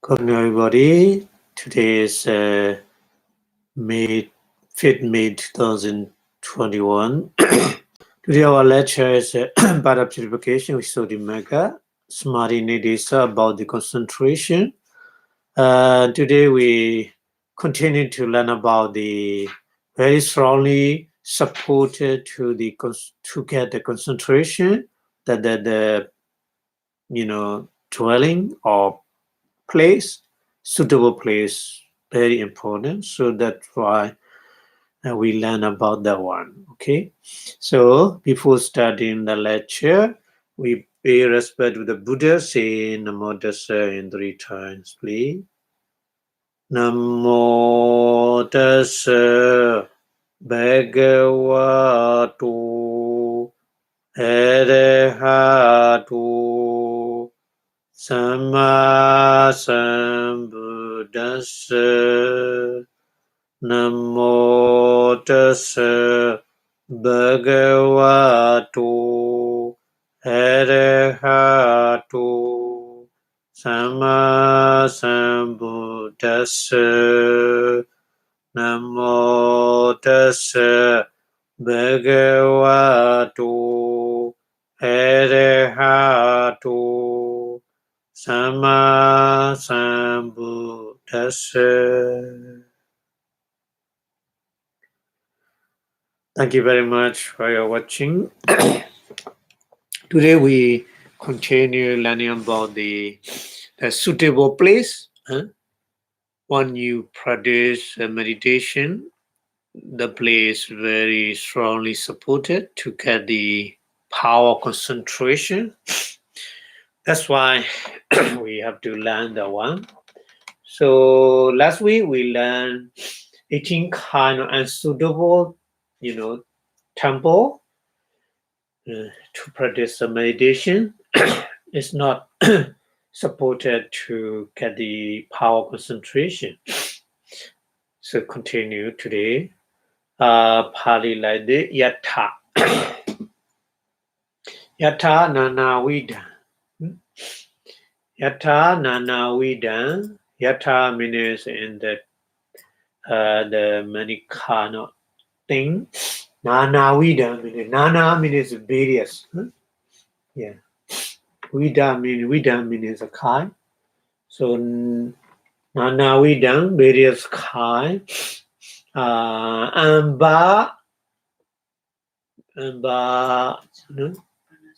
Good morning, everybody. Today is May 5th May 2021. Today our lecture is about purification with sodium mega, Samadhi Nidesa about the concentration. Today we continue to learn about the very strongly supported to get the concentration that the dwelling or place, suitable place, very important. So that's why we learn about that one. Okay. So before starting the lecture, we pay respect to the Buddha, say Namo Tassa in 3 times, please. Namo Tassa Bhagavato Arahato Samma Sambuddhassa. Namo Tassa Bhagavato Arahato Samma Sambuddhassa. Namo Tassa Bhagavato Arahato Samma Sambuddhassa. Thank you very much for your watching. Today we continue learning about the suitable place. When you practice meditation, the place very strongly supported to get the power concentration. That's why we have to learn that one. So last week we learned 18 kind of unsuitable, temple to practice the meditation. It's not supported to get the power concentration. So continue today. Pali like this. Yatha. Yatha nanavida. Yatha nanavida. Yatha means in the many kind of things. Nanavida means various. Yeah. Vida means a kind. So Nanavidam, various kind. Amba,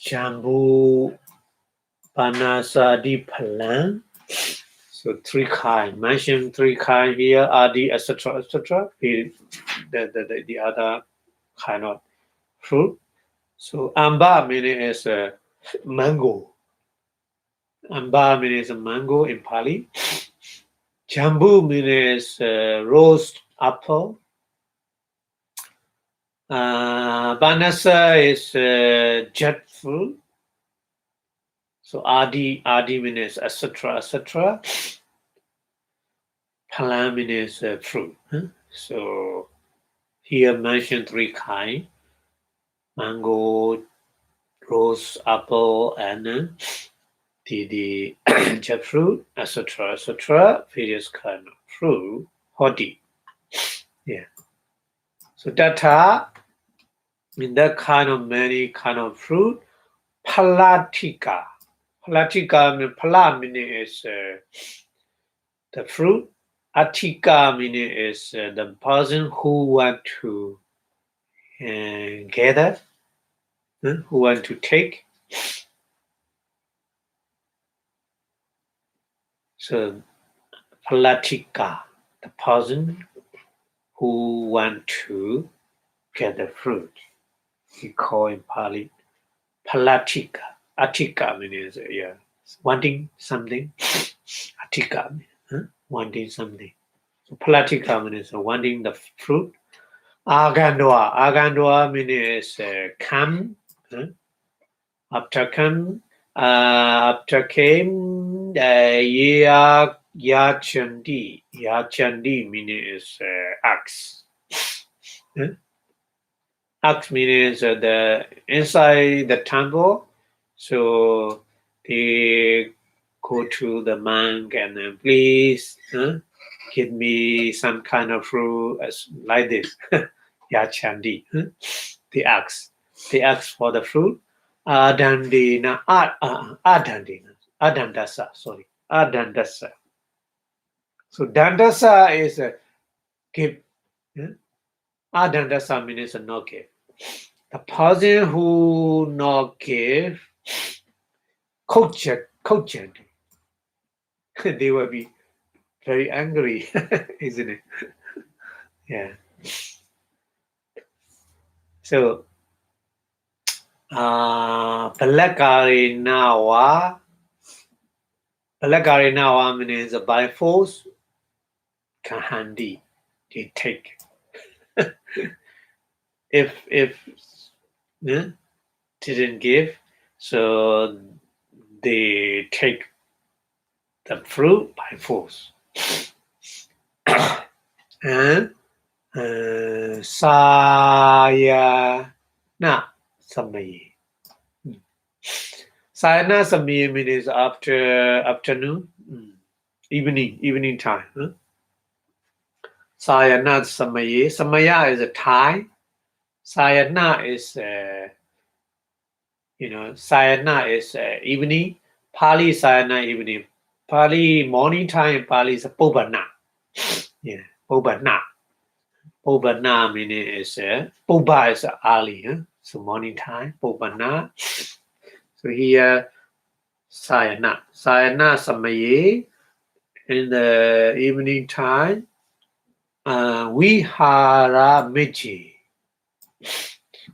Jambu, Panasadi Palan. So 3 kind. Mention 3 kind here, Adi, etc., etc. The other kind of fruit. So Amba means mango. Amba means mango in Pali. Jambu means roast apple. Banasa is jackfruit. So Adi means etc., etc. Palam means fruit. So here mentioned 3 kind: mango, roast apple, and the jackfruit, etc., etc. Various kind of fruit. Hoti. Yeah. So data in that kind of many kind of fruit. Palatika. Palatika means pala means the fruit. Atika meaning is the person who want to gather, who want to take. So palatika, the person who want to get the fruit. We call in Pali palatika. Atika means wanting something. Atika means wanting something. So palatika means wanting the fruit. Agandwa means come. After came Yachandi. Yachandi means axe. Axe means the inside the temple. So the go to the monk and please give me some kind of fruit like this. Yachandi. They ask for the fruit. Adandina, adandina, adandasa, sorry, adandasa. So dandasa is a give. Adandasa means a not give. The person who not give, coach, they will be very angry, isn't it? Yeah. So, Palakari Nawa means by force, Kahandi, they take. if didn't give, so they take the fruit by force. And Sayana Samayi. Sayana Samayi means after afternoon, evening time. Sayana Samayi. Samaya is a time. Sayana is Sayana is evening. Pali Sayana evening. Pali morning time. Pali is Pobana. Yeah, Pobana. Pobana meaning is Poba is early, so morning time. Pobana. So here Sayana Samaye in the evening time. Vihara Miji.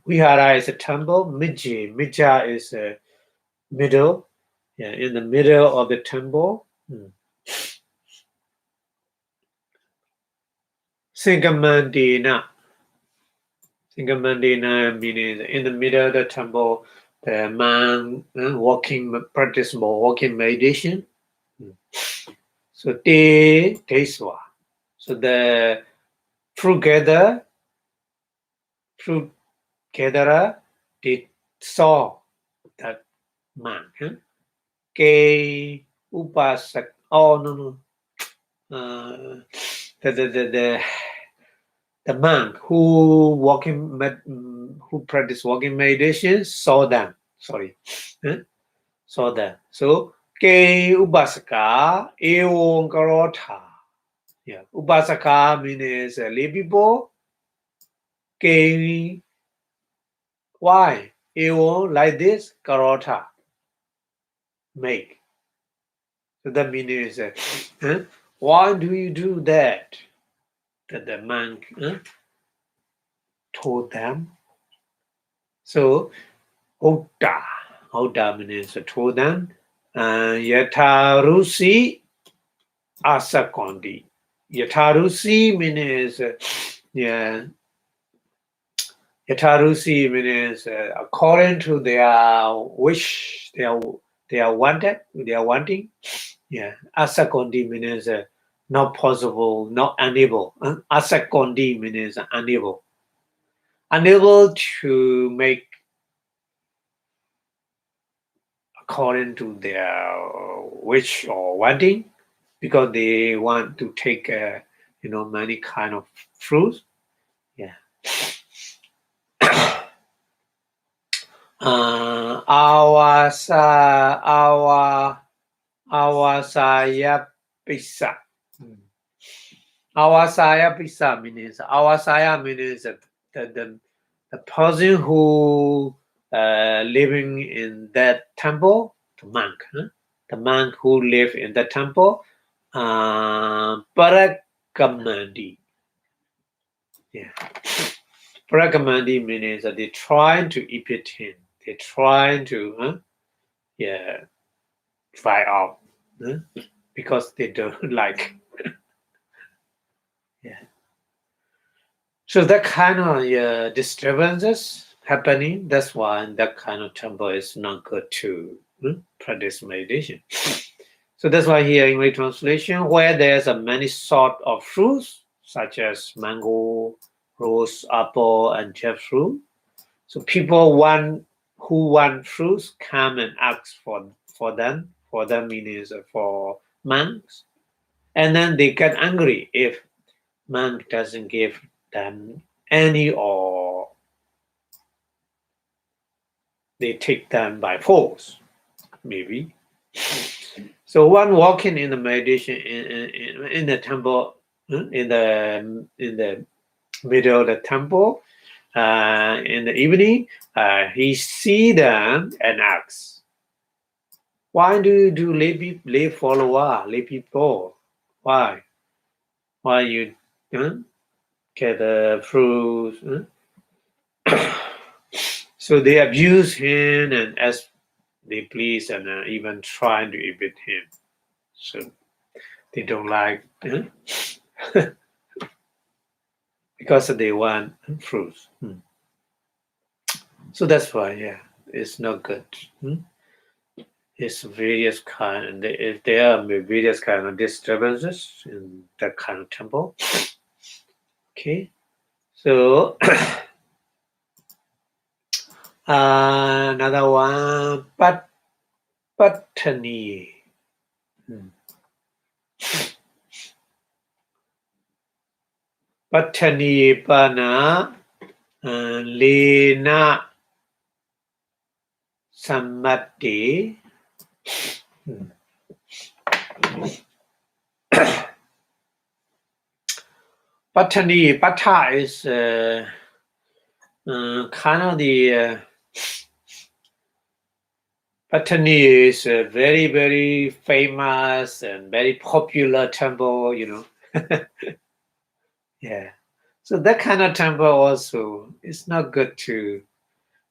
Vihara is a temple. Mija is middle. Yeah, in the middle of the temple. Singamandina. Singamandina meaning in the middle of the temple, the man practice walking meditation. So Teswa. So the fruit gatherer, they saw that man. Ke upasak. Oh no. The monk who practice walking meditation saw them. Sorry, saw them. So ke upasaka ewon karota. Yeah, upasaka means lay people. Ke why ewon like this karota make. So the meaning is why do you do that? That the monk told them. So Oda means told them. Yatarusi asakondi. Yatarusi means Yatarusi means according to their wish, they are wanting. Yeah, asakondi means not possible, not unable. Asakondi means unable to make according to their wish or wanting, because they want to take many kind of fruits. Yeah. Awasaya pisa. Awasaya pisa means the person who living in that temple, the monk, the monk who live in the temple, Parakamandi. Yeah. Parakamandi means that they're trying to imitate him. They're trying to try out because they don't like. Yeah. So that kind of disturbances happening. That's why that kind of temple is not good to practice meditation. So that's why here in my translation, where there's a many sort of fruits, such as mango, rose, apple, and jackfruit. So people who want fruits come and ask for for them means for monks. And then they get angry if monk doesn't give them any or they take them by force, maybe. So one walking in the meditation in the temple, in the middle of the temple, in the evening, he see them and asks, "Why do you do lay follower, lay people? Why? Why you get the fruits?" So they abuse him and as they please, and even trying to eat him. So they don't like because they want fruits. So that's why, it's not good. It's various kind. If there are various kind of disturbances in that kind of temple. Okay, so another one, Patani. Patani pana lena samadhi. Patani, Pata is kind of the Patani is a very, very famous and very popular temple, Yeah. So that kind of temple also is not good to,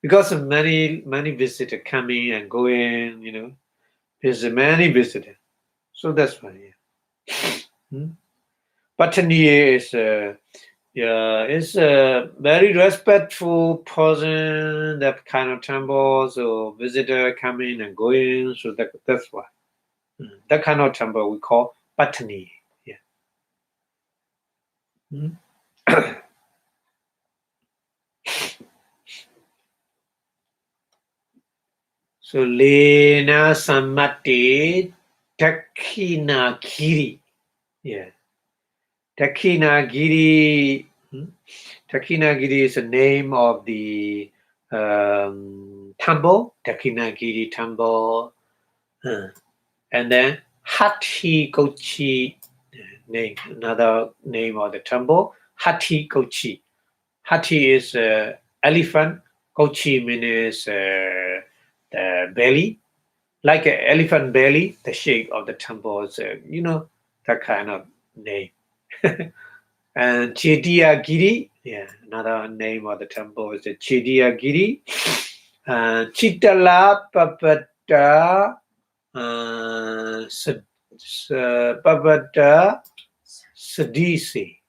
because of many visitors coming and going, there's many visitors. So that's why, Patani is a very respectful person, that kind of temple. So visitor coming and going. So that's why. That kind of temple we call Patani. So Lena Sammati Dakshinagiri. Dakshinagiri. Dakshinagiri is the name of the temple. Dakshinagiri temple. And then Hati Kochi, another name of the temple. Hati Kochi. Hati is elephant. Kochi means the belly, like an elephant belly. The shape of the temple is, that kind of name. And Chediyagiri, another name of the temple is the Chediyagiri. Chitala Papata Babada Sadisi.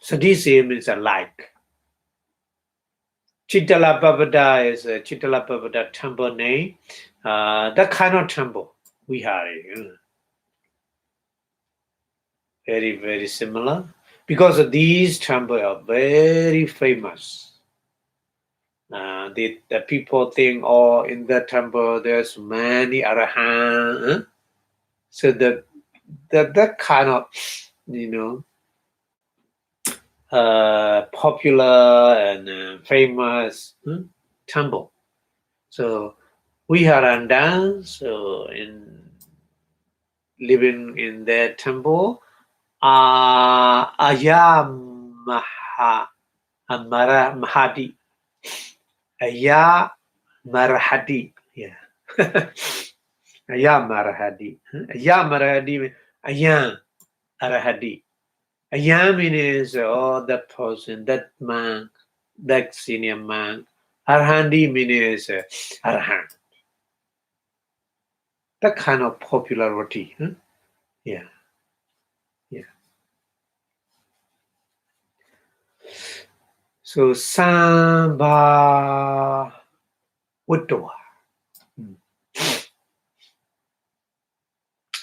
Sadisi means a like. Chitala Babada is a Chitala Babada temple name. That kind of temple we have. Very, very similar. Because these temples are very famous. The people think, in that temple there's many arahants. So that kind of, popular and famous temple. So we are undone. So in living in that temple, Mahadi. Aya Marahadi. Aya Marahadi. Aya Marahadi means Aya Arahadi. Aya means that person, that monk, that senior monk. Arahandi means Arahant. That kind of popularity. So Samba Wadwa.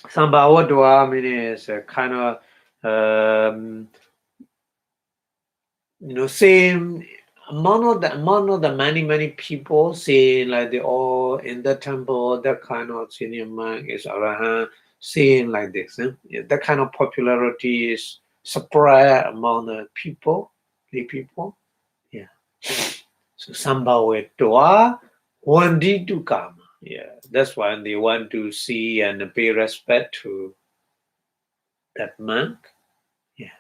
Samba Wadwa means kind of same among the many people saying like they all in the temple, that kind of senior monk is Arahant, saying like this. Yeah, that kind of popularity is spread among the people, the people. Yeah. So Sambhawe Toa Wandi to come. Yeah. That's why they want to see and pay respect to that monk. Yeah.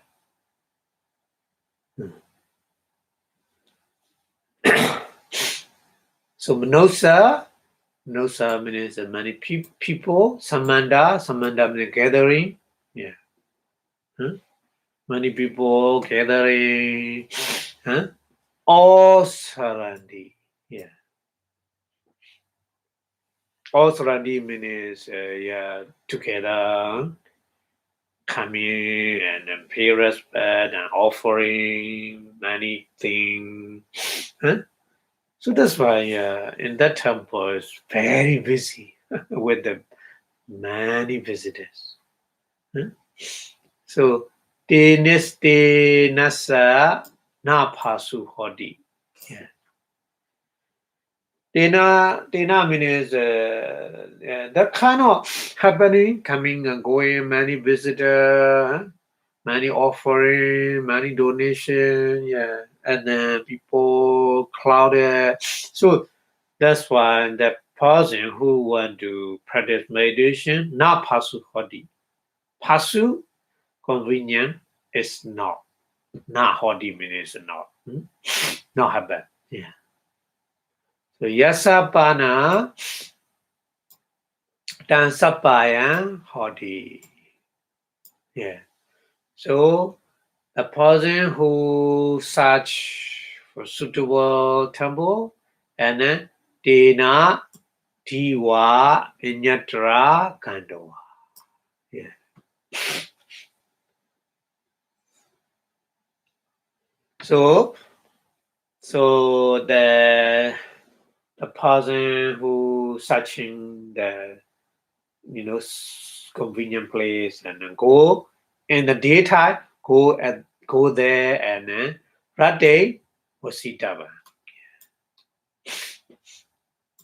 So Manosa means many people. Samanda means gathering. Yeah. Huh? Many people gathering. Huh? All surrounding. Yeah. All surrounding means together, coming and then pay respect and offering many things. Huh? So that's why in that temple it's very busy with the many visitors. Huh? So te nasa na pasu hodi. Yeah. Tena means that kind of happening, coming and going, many visitors, many offering, many donation, yeah, and then people crowded. So that's why the person who want to practice meditation, not pasu hodi. Pasu, convenient, is not. Not hodi means not. Not happen. Yeah. So yasapana tansapaya hodi. Yeah. So a person who search for suitable temple and then dena diwa inyatra kandowa. Yeah. So the person who searching the convenient place and then go in the daytime, go there and then Rade Wasitaba.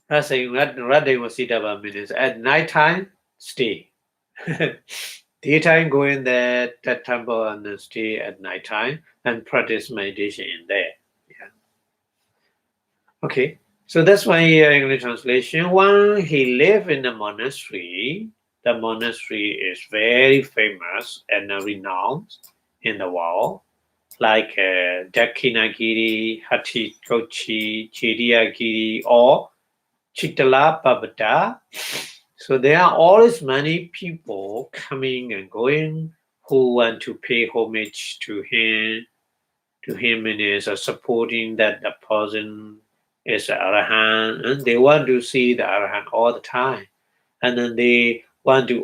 That's saying Rade Wasitaba means at nighttime stay. Daytime go in there, that temple and then stay at nighttime and practice meditation in there. Yeah. Okay. So that's why English translation. When he lived in the monastery is very famous and renowned in the world, like Dakinagiri, Hatikochi, Chediyagiri, or Chitala Babata. So there are always many people coming and going who want to pay homage to him. To him, and is supporting that the person is Arahant, and they want to see the Arahant all the time. And then they want to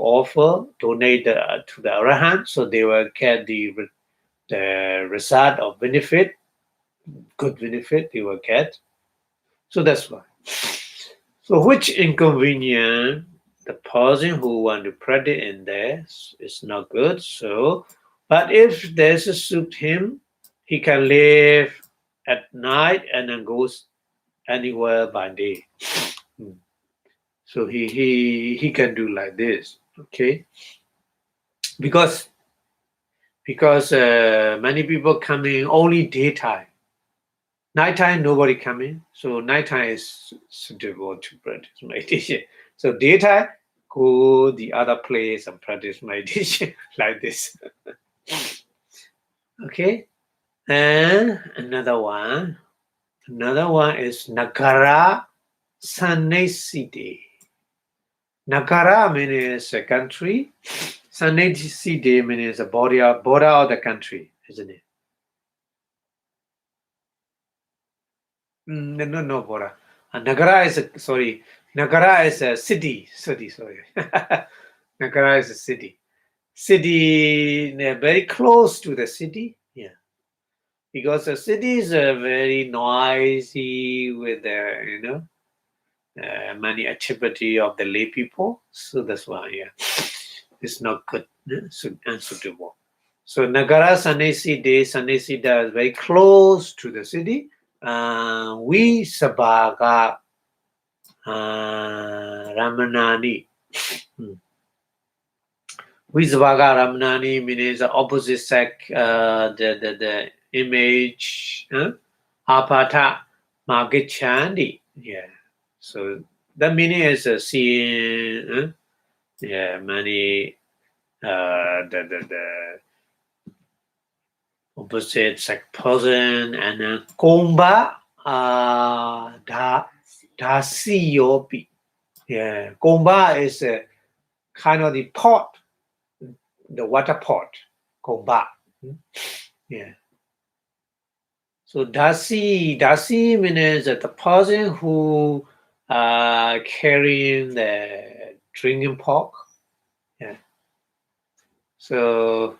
donate to the Arahant, so they will get the result of benefit, good benefit they will get. So that's why. So which inconvenient the person who want to practice in there is not good. So, but if there's a suit him, he can live at night and then goes anywhere by day. So he can do like this, okay? Because many people coming only daytime. Nighttime nobody coming, so nighttime is suitable to practice meditation. So daytime go the other place and practice meditation like this. Okay, and another one is Nagara Sannesite. Nagara means a country. Sannesite means a border of the country, isn't it? No, border. Nagara is a city. Sorry. Nagara is a city. City very close to the city. Yeah. Because the cities are very noisy with many activity of the lay people. So that's why, it's not good, unsuitable. So Nagara Sannesida is very close to the city, Visabaga Ramanani. Visabaga Ramanani means the opposite sex, the image, Apata Magichandi. Yeah. So the meaning is seeing, many the opposite sex person, and Komba Dasiyopi. Yeah, Komba is kind of the pot, the water pot. Komba. Yeah. So Dasi means that the person who carrying the drinking pot. Yeah. So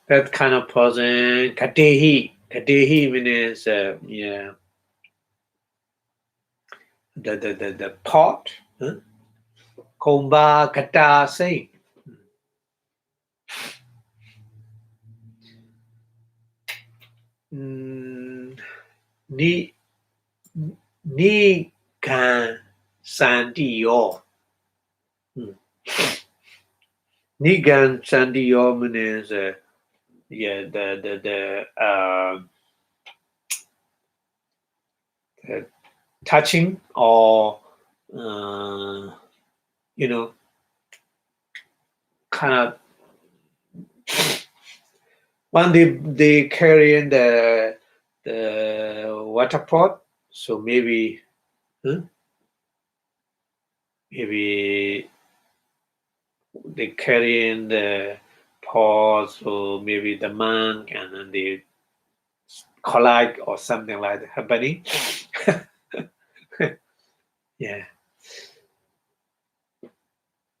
that kind of person, Katehi means the pot. Komba Kata say. Ni kan sandiyo. Ni kan sandiyo means the touching or kind of when they carry in the water pot, so maybe they carry in the pot, so maybe the monk, and then they collide or something like that happening. Yeah.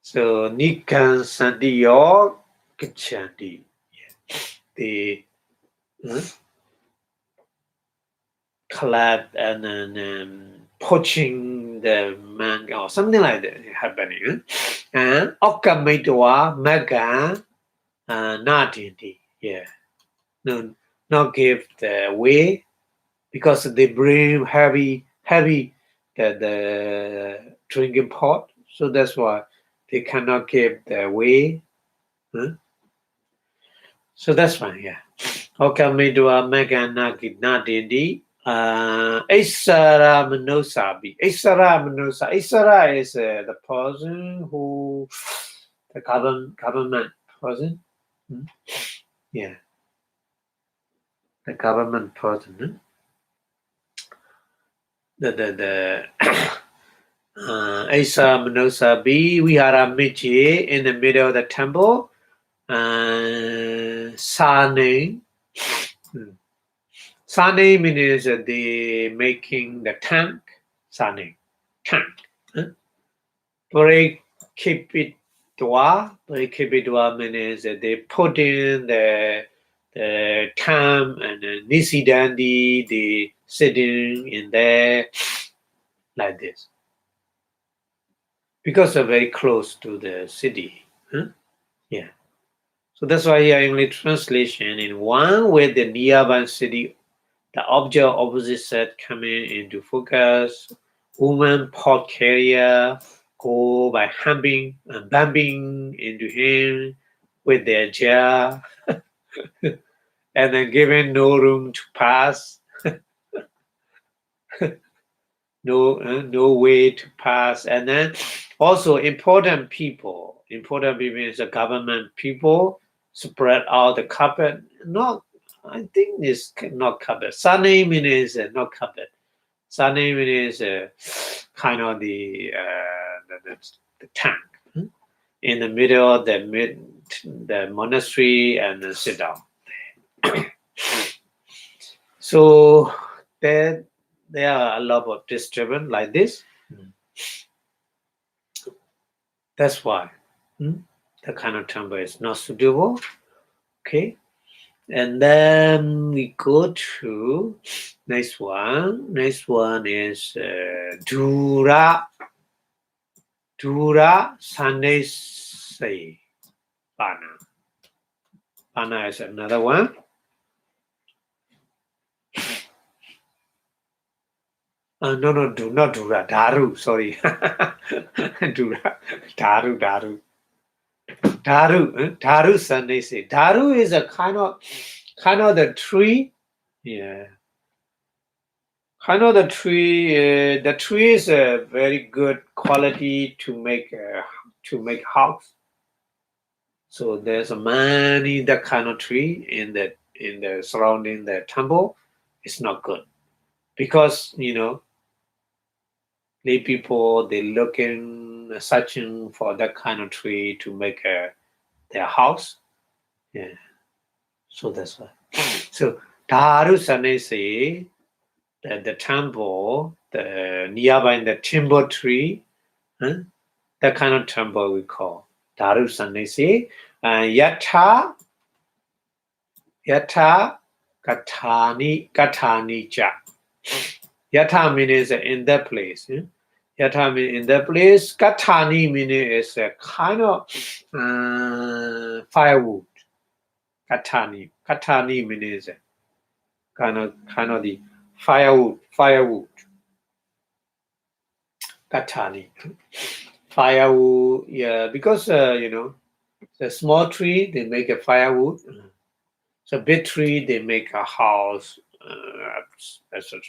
So Nikan Sandiyo Kichandi. They collide and then poaching the man or something like that happening. And Okamitwa Maga Nadindi. Yeah. No, not give the way because they bring heavy the drinking pot. So that's why they cannot give the way. So that's fine, yeah. Okamidwa Meganagi Nadindi. Isara Manosabi. Isara Manosa. Isara is the person who the government person. Yeah. The government person. The Isa Manosabi. We are a Michi in the middle of the temple. Sane. Sane means the making the tank. Sane. Tank. Purikipitwa means they put in the time and Nisidandi, they sitting in there like this. Because they're very close to the city. Yeah. So that's why here English translation in one with the nearby city, the object opposite set coming into focus, woman pot carrier go by bumping into him with their jar and then giving no room to pass, no way to pass, and then also important people is the government people spread out the carpet. Not, I think it's not carpet. Sane means not carpet. Sane means kind of the tank in the middle of the monastery and sit down. So there are a lot of disturbance like this. That's why the kind of temple is not suitable. Okay. And then we go to next one. Next one is Dura Sanesai Pana. Pana is another one. No, do not do that. Daru, sorry. Do that. Daru. Daru Sanesi. Daru is a kind of the tree. Yeah. Kind of the tree. The tree is a very good quality to make house. So there's a many that kind of tree in the surrounding the temple. It's not good because lay people they looking searching for that kind of tree to make their house. Yeah. So that's why. So Daru Sanesi, the temple, the nearby the timber tree, huh? That kind of temple we call Daru Sanesi. Yatha Katani Cha. Yatha means in that place. Yatha means in that place. Katani means is a kind of firewood. Katani means kind of the firewood. Katani. Firewood, yeah, because the small tree they make a firewood. So big tree they make a house, etc.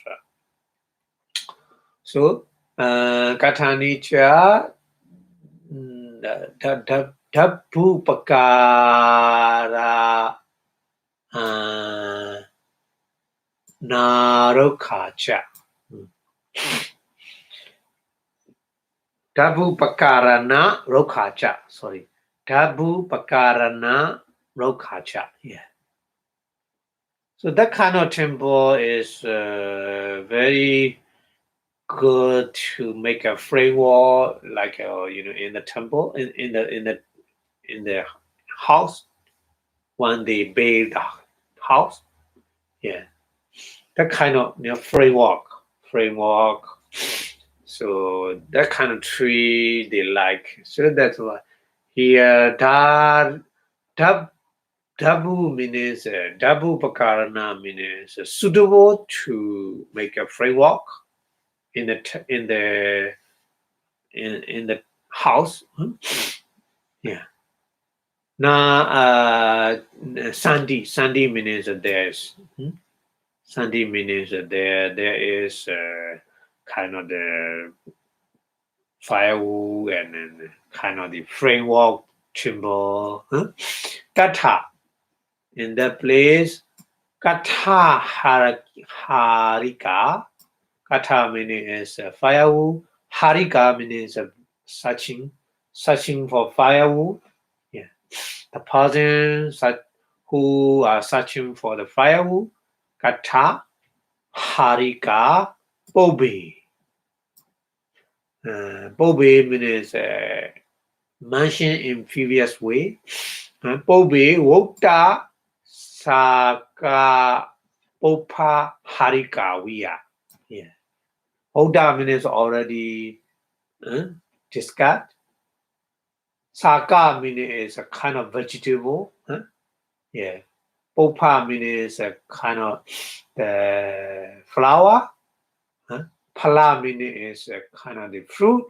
So Katani cha Dabbu Pakara Narokacha. Dabbu Pakarana Rokacha. Sorry. Dabbu Pakarana Rokacha. Yeah. So that kind of temple is very good to make a framework, like in the temple, in the house when they build the house. Yeah, that kind of framework. So that kind of tree they like. So that's why here Dabu means Dabu Pakarana means suitable to make a framework in the house. Yeah. Now Sandy means there's Sandy means there is kind of the firewood and kind of the framework timber. Kata in that place. Kata harika. Kata meaning is firewood. Harika means searching for firewood. Yeah, the person who are searching for the firewood. Kata harika bobe. Bobe means mentioned in previous way. Bobe wokta saka opa harika wiya. Yeah. Oda means already discussed. Saka meaning is a kind of vegetable. Yeah. Opa means a kind of flower. Pala meaning is a kind of the fruit.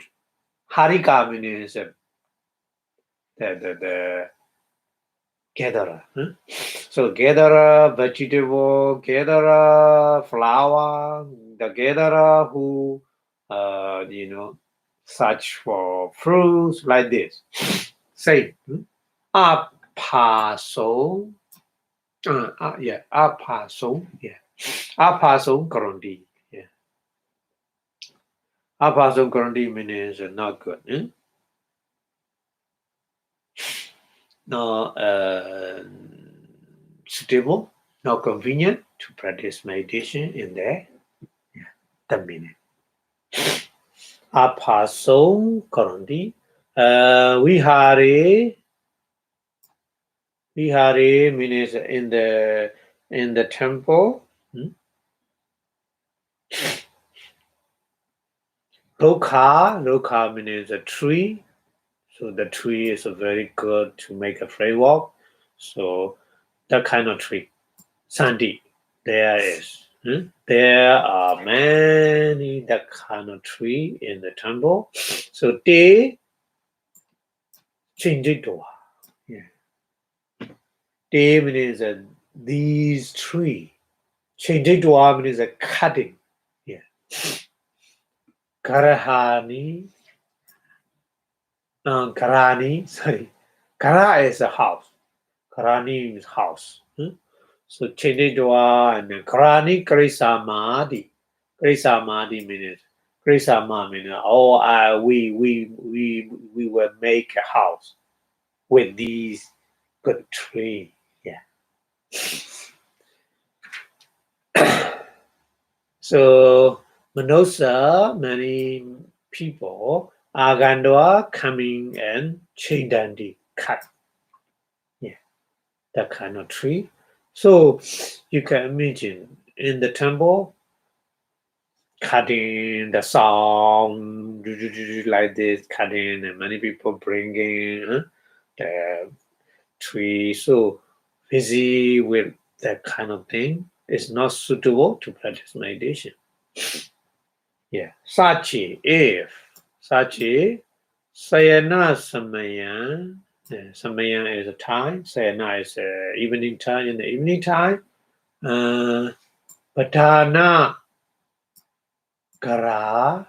Harika meaning is the gatherer. So gatherer, vegetable, gatherer, flower, the gatherer who search for fruits like this. Say apaso. Apaso. Yeah. Apaso Gandhi. Yeah. Apaso Gandhi means not good. Not suitable, not convenient to practice meditation in there. Yeah, the meaning. Apaso Gandhi. Vihare means in the temple. Lokha means a tree. So the tree is very good to make a framework. So that kind of tree. Sandy, there is. There are many that kind of tree in the temple. So they change it to they means these tree. Change it to means a cutting. Yeah. Karahani. Karani, sorry. Kara is a house. Karani is house. So Chinidwa and Karani Krisamadi. Krisamadi means Krisama means we will make a house with these good tree. Yeah. So Manosa, many people Agandwa coming and Chindandi cut. Yeah, that kind of tree. So you can imagine in the temple cutting the sound like this, cutting and many people bringing the tree. So busy with that kind of thing is not suitable to practice meditation. Yeah. Sachi, if Sachi, Sayana Samaya. Samaya is a time. Sayana is evening time. In the evening time, Patana Kara.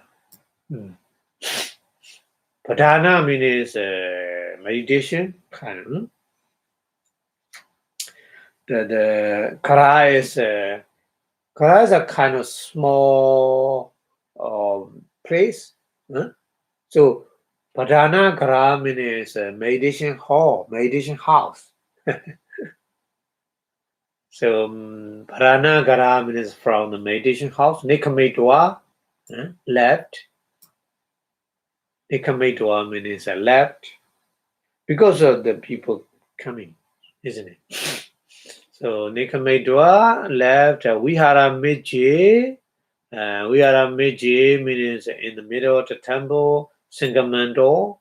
Patana means meditation. The Kara is a kind of small place. So Padana Kara means meditation hall, meditation house. So Padana Kara means from the meditation house. Nikametwa, left. Nikametwa means left because of the people coming, isn't it? So Nikametwa left. Vihara Meji. Vihara Meji means in the middle of the temple. Singamando.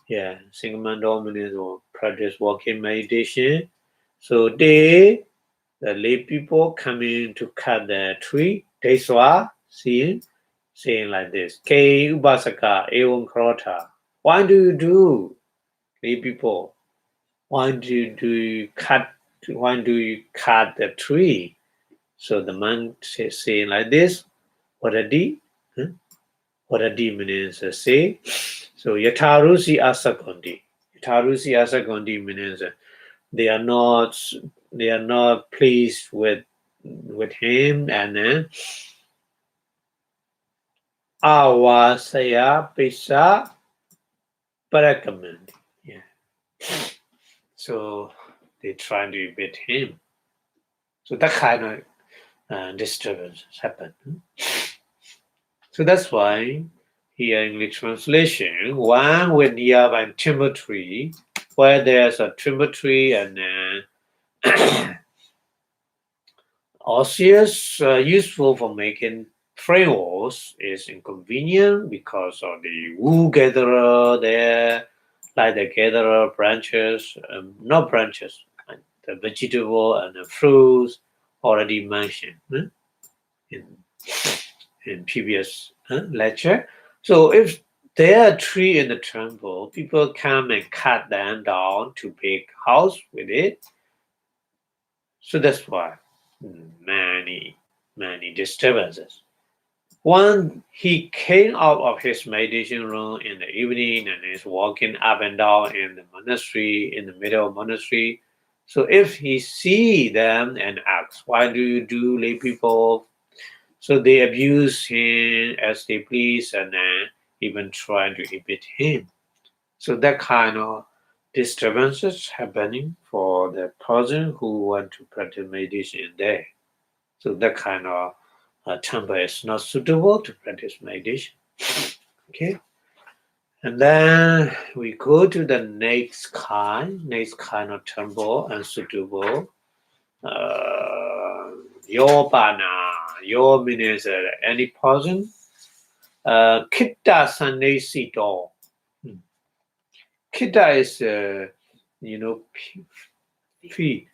Yeah, Singamando means practice walking meditation. So the lay people coming to cut the tree. They saw saying like this. K Upasaka Evam Krota. Why do you do, lay people? Why do you cut the tree? So the man saying like this. What a D? What a D means say. So Yatarusi Asakondi. Yatarusi Asakondi means they are not pleased with him, and then Awasaya Pisa Parakamandi. Yeah. So they try to beat him. So that kind of disturbance happened. So that's why here in the translation, one with nearby timber tree, where there's a timber tree and osseous useful for making frameworks is inconvenient because of the wool gatherer there, like the gatherer branches, not branches, the vegetable and the fruits already mentioned in previous lecture. So if there are tree in the temple, people come and cut them down to make house with it. So that's why many disturbances. When he came out of his meditation room in the evening and is walking up and down in the monastery, in the middle of monastery. So if he see them and asks, why do you do lay people? So they abuse him as they please and even try to evict him. So that kind of disturbances happening for the person who want to practice meditation there. So that kind of temple is not suitable to practice meditation. Okay. And then we go to the next kind of temple and suitable. Yobana. Yo means any person. Kitta Sanesito. Kitta is, feed.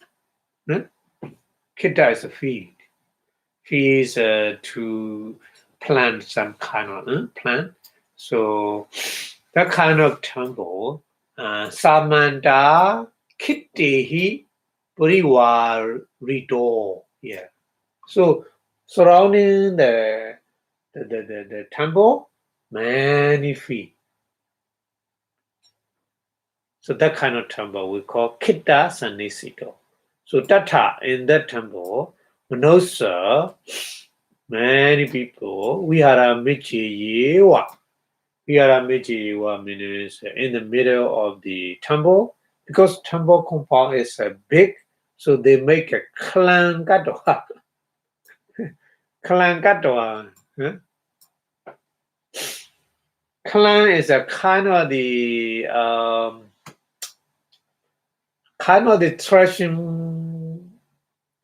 Kitta is a feed. he is to plant some kind of plant. So that kind of temple, Samanta Kittehi Purivar Rito. Yeah. So surrounding the temple, many feet. So that kind of temple we call Kitta Sannisito. So Tata in that temple, Manosa, many people, we are a Michiyewa. We are a Michiyewa means in the middle of the temple, because temple compound is big, so they make a clan katoa. Clan katoa. Clan is a kind of the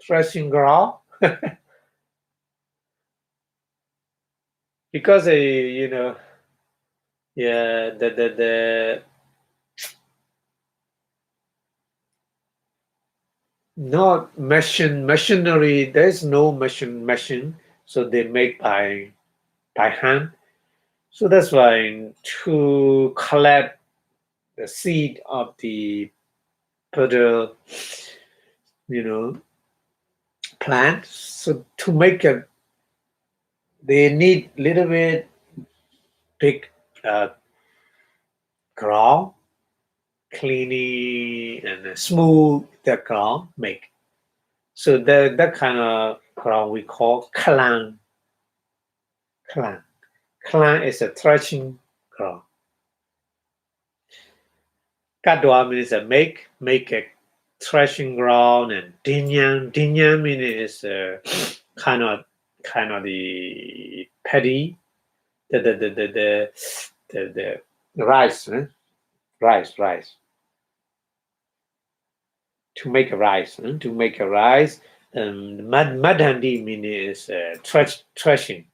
threshing ground. Because yeah, the not machinery. There's no machine, so they make by hand. So that's why to collect the seed of the further, plant. So to make they need little bit big ground, cleaning and smooth the ground make. So that kind of ground we call clan. Clan is a threshing ground. Kadwa means a make a threshing ground, and dinyang means kind of the paddy, the rice, rice. To make a rice, madhandi means threshing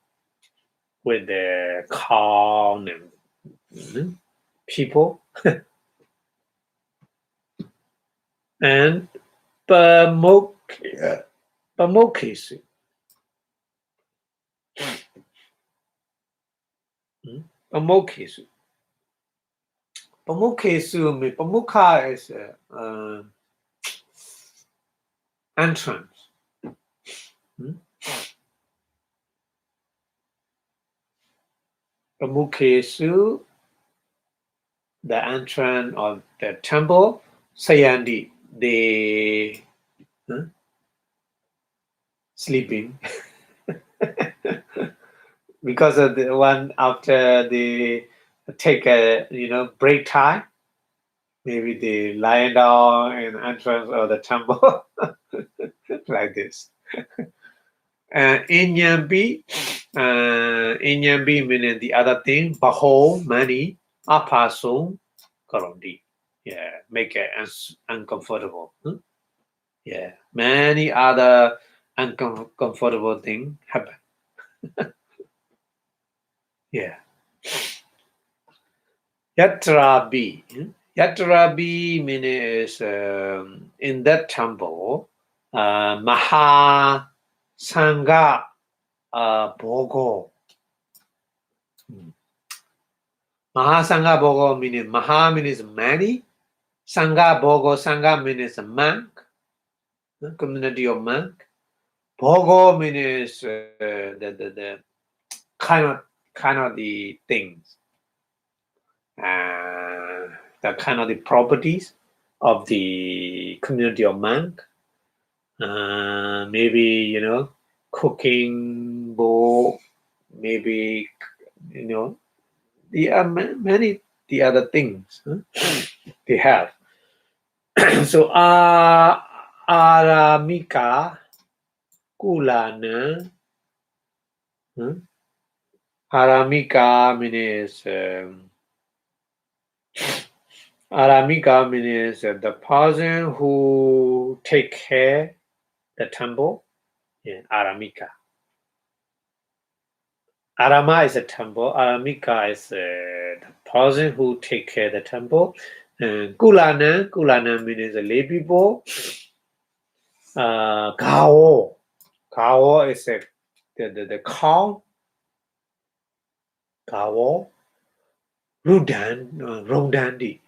with the corn and people. And pamokesu. Pamokesu. Pamuka is entrance. Pamukesu, the entrance of the temple. Sayandi, the sleeping. Because of the one after the take a break time, maybe they lie down in the entrance of the temple like this. Inyambi meaning the other thing, baho, money, apasung, karondi. Yeah, make it uncomfortable. Yeah, many other uncomfortable things happen. Yeah. Yatrabi. Yatrabi means in that temple, Maha Sangha Bhogo. Maha Sangha Bhogo means Maha means many. Sangha Bhogo, Sangha means a monk, community of monk. Bhogo means the kind of the things, the kind of the properties of the community of monk. Maybe cooking bowl, maybe the many the other things they have. So aramika kulana. Aramika means the person who take care the temple. Yeah, aramika. Arama is a temple. Aramika is the person who take care the temple. Kulana means the lay people. Gao is a the cow, kawo, rondandi.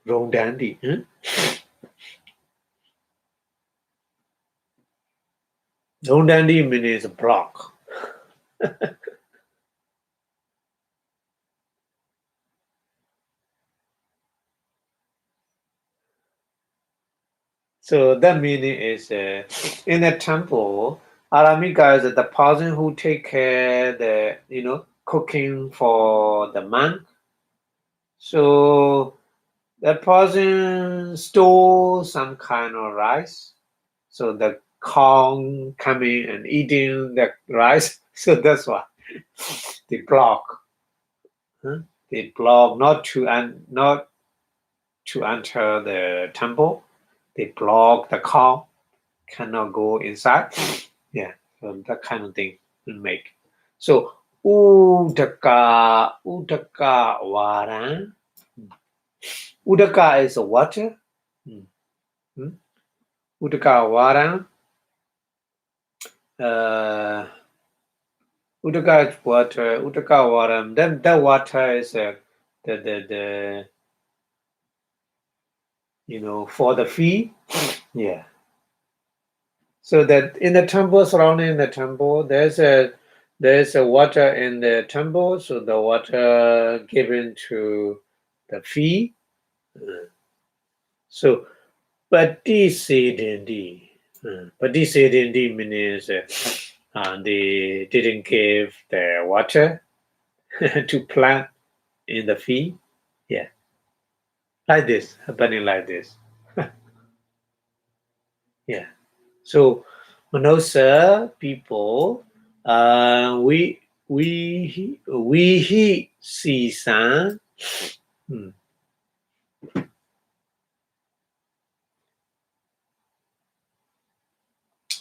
Rondandi means block. So that meaning is in the temple, Aramika is the person who take care the cooking for the monk. So that person stole some kind of rice. So the cow coming and eating the rice. So that's why they block. They block not to enter the temple. They block the cow, cannot go inside. Yeah, so that kind of thing will make. So udaka waran. Udaka is water. Udaka waran. Udaka is water. Udaka waran. Then that water is the for the fee. Yeah. So that in the temple, surrounding the temple, there's a water in the temple. So the water given to the fee. So Patisedindi. Patisedindi means they didn't give the water to plant in the fee. Yeah. Like this, happening like this. Yeah. So Manosa people, we see san.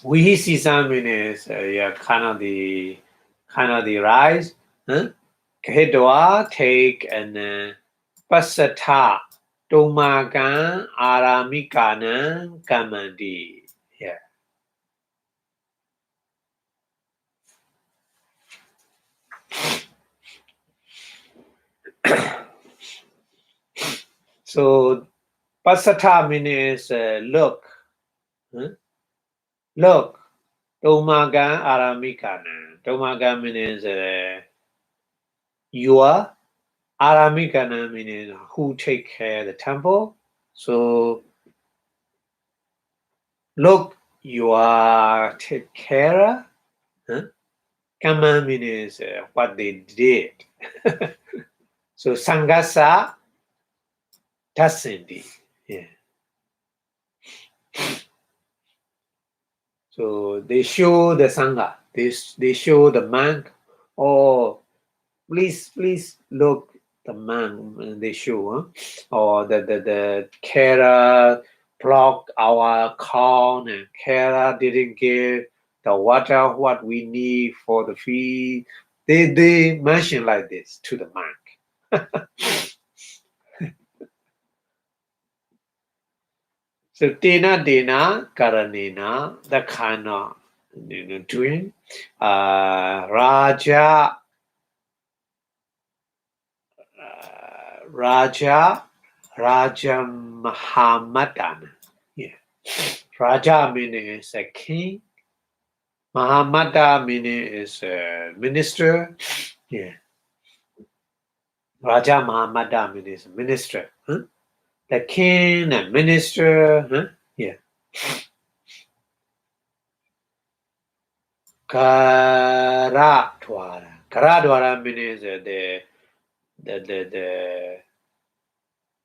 We see san means kind of the rise. Kahidwa take and pasata tomagan aramikana kamandi. Yeah. So pasata means look. Look. Tomagan aramikana. Tomagan means you are. Aramikana meaning who take care of the temple. So look, you are take care. Kama means what they did. So Sangasa Tasindi. Yeah. So they show the Sangha. They show the monk. Oh, please look the monk. They show, or the Kara blocked our corn and Kara didn't give the water what we need for the feed. They mention like this to the monk. So Dena Karanena, the kind of doing. Raja Mahamadan. Yeah. Raja meaning is a king. Mahamada meaning is a minister. Yeah. Raja Mahamada meaning is a minister. The king and minister. Yeah. Karadwara. Karadwara means the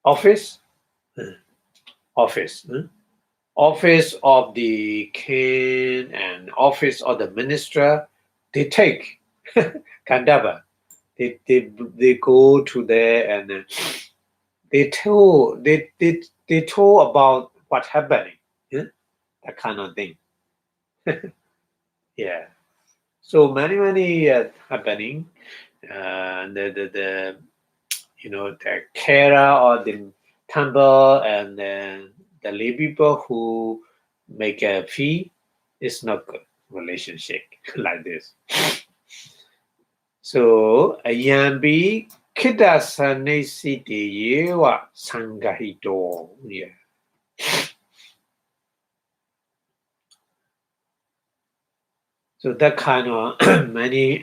office. Office. Office of the king and office of the minister. They take Kandava. They go to there and they told about what happening. That kind of thing. Yeah. So many happening. The carer or the temple and the lay people who make a fee is not good. relationship like this. So Ayambi Kita Sane City Yewa Sangahito. Yeah. So that kind of many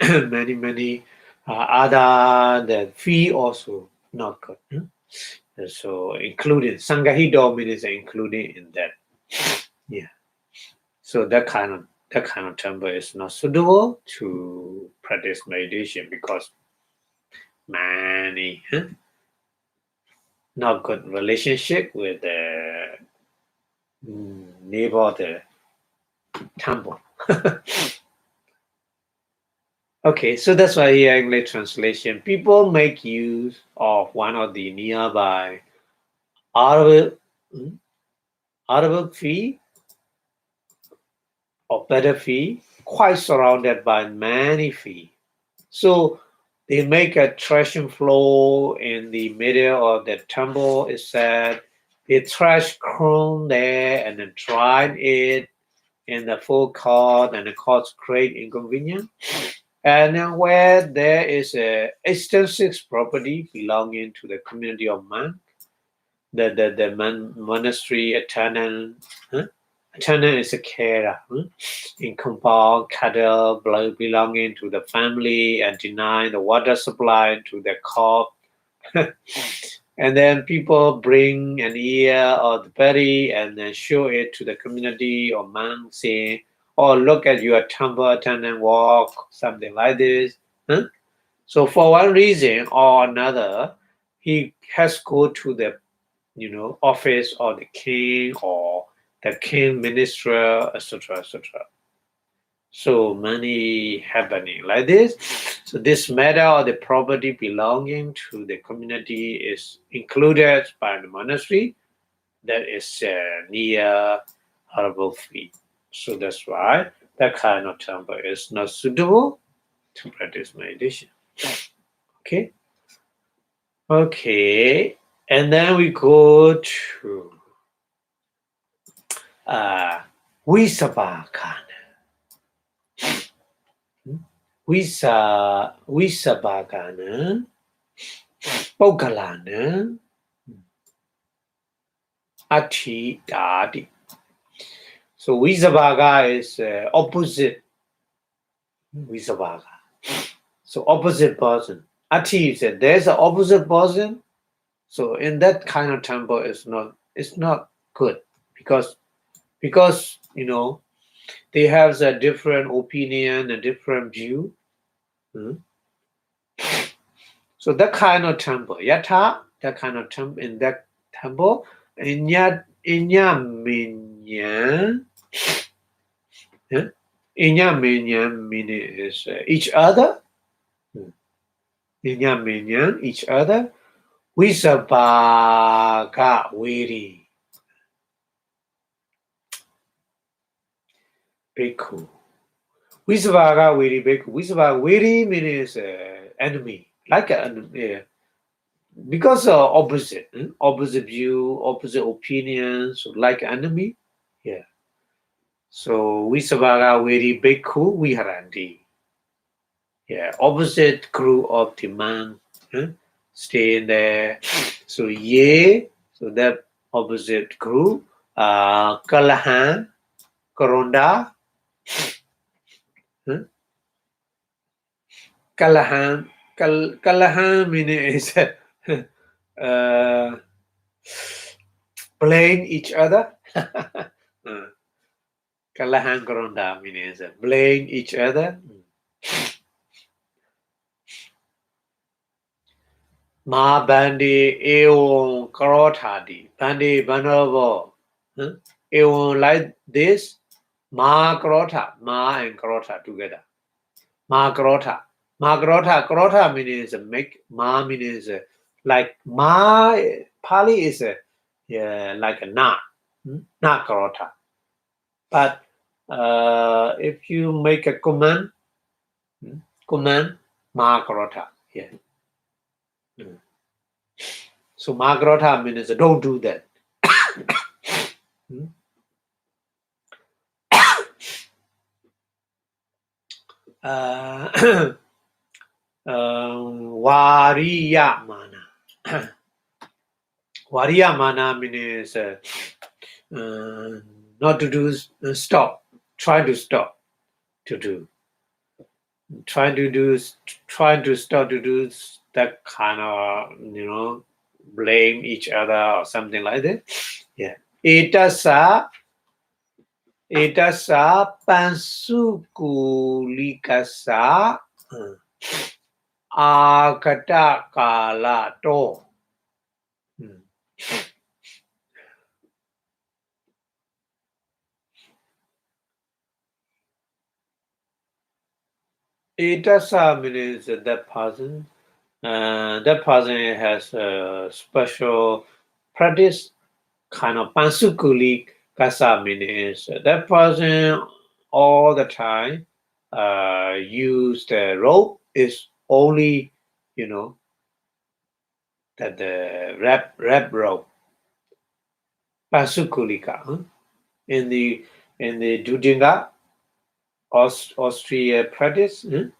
other the fee also not good. So included Sangahido means included in that. Yeah. So that kind of temple is not suitable to practice meditation because many not good relationship with the neighbor the temple. Okay, so that's why here English translation. People make use of one of the nearby audible fee or better fee, quite surrounded by many fee. So they make a threshing floor in the middle of the temple. It said they thresh corn there and then dried it in the full court and it caused great inconvenience. And then where there is a extensive property belonging to the community of monks, the monastery attendant, attendant is a carer in compound cattle belonging to the family and deny the water supply to the crop. And then people bring an ear of the berry and then show it to the community or monk saying, oh, look at your temple attendant walk, something like this. So for one reason or another, he has go to the office of the king or the king minister, etc., etc. So many happening like this. So this matter of the property belonging to the community is included by the monastery that is near horrible fee. So that's why that kind of temple is not suitable to practice meditation. Okay. Okay. And then we go to Vipassanā. Vipassanā, Pogalana, Ati Dadi. So Vipassanā is opposite Vipassanā. So opposite person. Ati said there's an opposite person. So in that kind of temple it's not good because they have a different opinion, a different view. So that kind of temple, yatha, that kind of temple in that temple, inya minya meaning is each other. Inya minya each other. Vipassanā viri. Bhikkhu. Vipassanā viri bhikkhu. Vipassanā viri means enemy, like an enemy. Because opposite view, opposite opinions, like enemy. Yeah. So Vipassanā viri bhikkhu viharanti. Yeah, opposite group of the man stay in there. So so that opposite group, Kalahan, Karonda, Kalahan meaning is blame each other. Kalahan Karonda means blame each other. Ma bandi eon karotadi. Bandi banavo. Eon like this. Ma karota. Ma and karota together. Ma karota. Ma karota. Karota means make. Ma means like ma. Pali is like a na. Na karota. But if you make a command, ma karota. Yeah. So Magrota means don't do that. Variya mana. Variya mana means not to do, stop, try to stop to do. Trying to start to do that kind of, blame each other or something like that. Yeah. Etasa pansukulikasa agata kalato. Etasa means that person. That person has a special practice, kind of pansukuli kasa means that person all the time use the rope is only, that the rap rope. Pansukulika. In the Dudinga Austria practice, in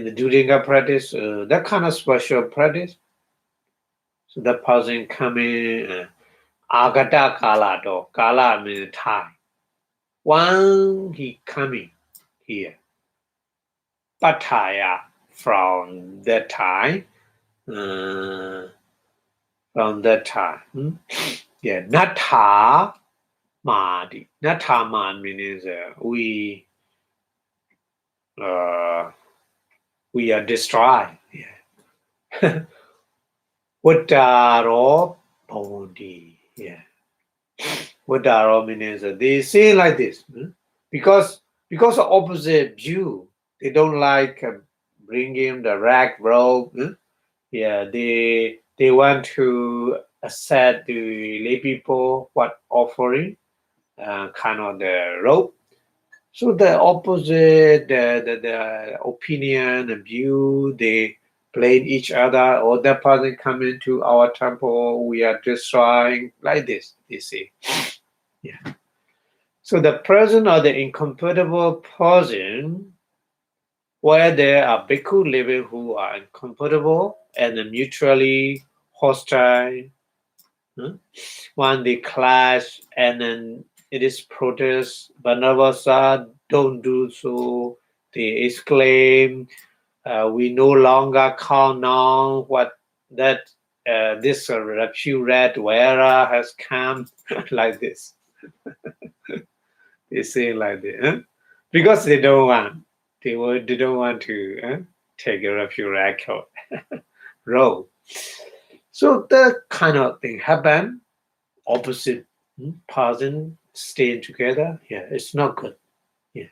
the Dudinga practice, that kind of special practice. So that person coming agata kala do. Kala means time. When he coming here, Pattaya from that time, yeah, Natha Madi. Natha Man means we are destroyed. Yeah. Uttaro Bhavandi. Yeah. Uttaro means they say like this. Because of opposite view, they don't like bringing the rag rope. Yeah, they want to accept the lay people what offering, kind of the rope. So the opposite, the opinion and view, they blame each other. Or that person come into our temple, we are destroying like this. They say, yeah. So the person or the incompatible person, where there are bhikkhu living who are incompatible and mutually hostile, when they clash and then it is protest, Banavasa don't do so, they exclaim, we no longer count on what that this Rapu Red Wera has come like this. They say like this, because they don't want, they don't want to take a Rapu Red role. So that kind of thing happen. Opposite person staying together. Yeah, it's not good. Yeah.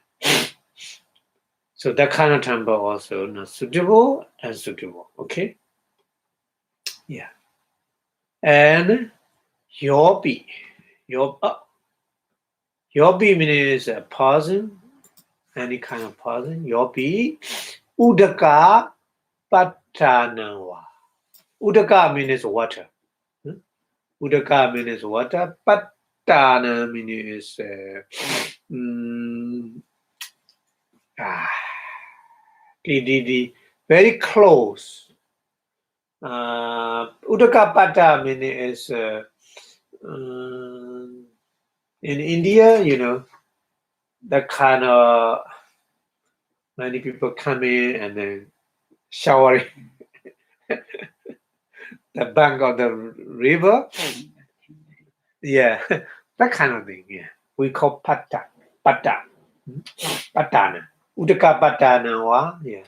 So that kind of temple also not suitable and suitable. Okay. Yeah. And yobi. Yobi means a person, any kind of person. Yobi. Udaka patanawa. Udaka means water. Udaka means water. Patana means very close. Udakapata means in India, that kind of many people come in and then showering the bank of the river. Yeah, that kind of thing. Yeah, we call pata, patana, udakapatana wa. Yeah.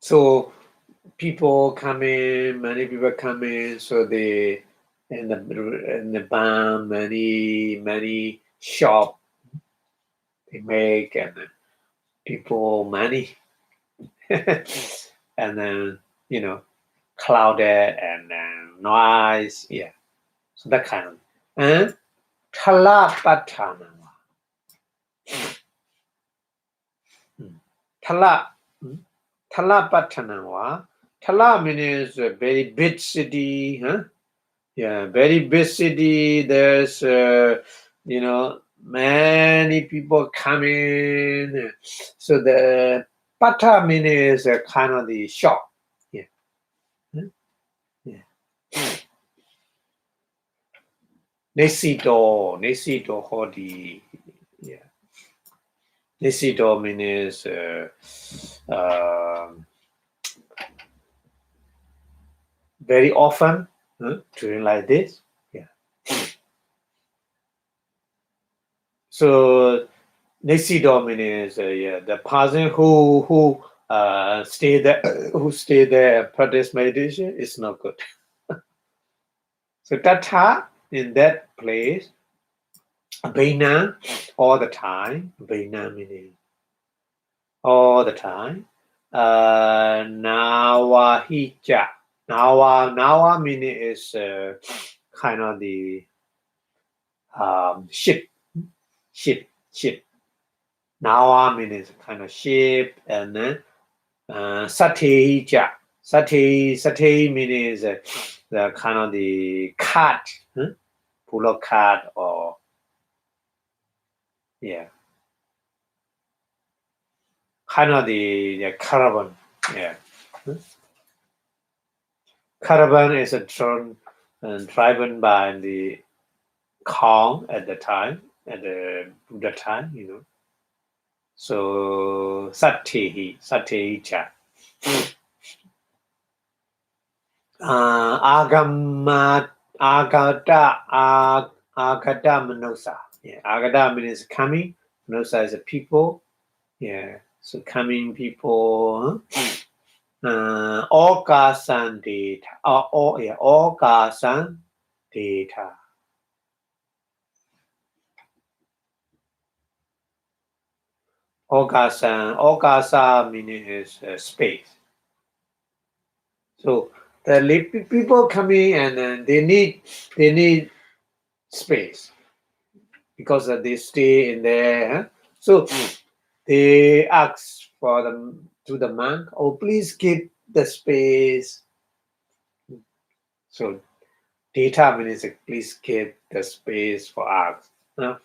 So people come in, many people come in, so they in the barn, many shop they make and people money and then clouded and noise, yeah. So that kind of and talapatana. Talapatana. Tala means a very big city, Yeah, very big city. There's many people coming. So the pata meaning is kind of the shop. Yeah. Hmm? Yeah. Nesito hodi. Yeah. Nesito means very often doing like this. Yeah. So Nesito means the person who stay there practice meditation is not good. So Tata in that place, Vina all the time. Vina meaning all the time. Nawahija. Nawa meaning is kind of the ship. Nawa means kind of ship, and then Satehija. Sate means the kind of the cart, pull of cart or yeah, kind of the caravan. Yeah, caravan is driven by the Kong at the time, at the Buddha time. So Satehi. Agama Agada Manosa. Yeah, Agada means coming. Manosa is a people. Yeah, so coming people. Okasan data. Okasan data. Okasa meaning is space. So the people coming and then they need space because they stay in there. So they ask for them to the monk, oh please keep the space. So data means please keep the space for us.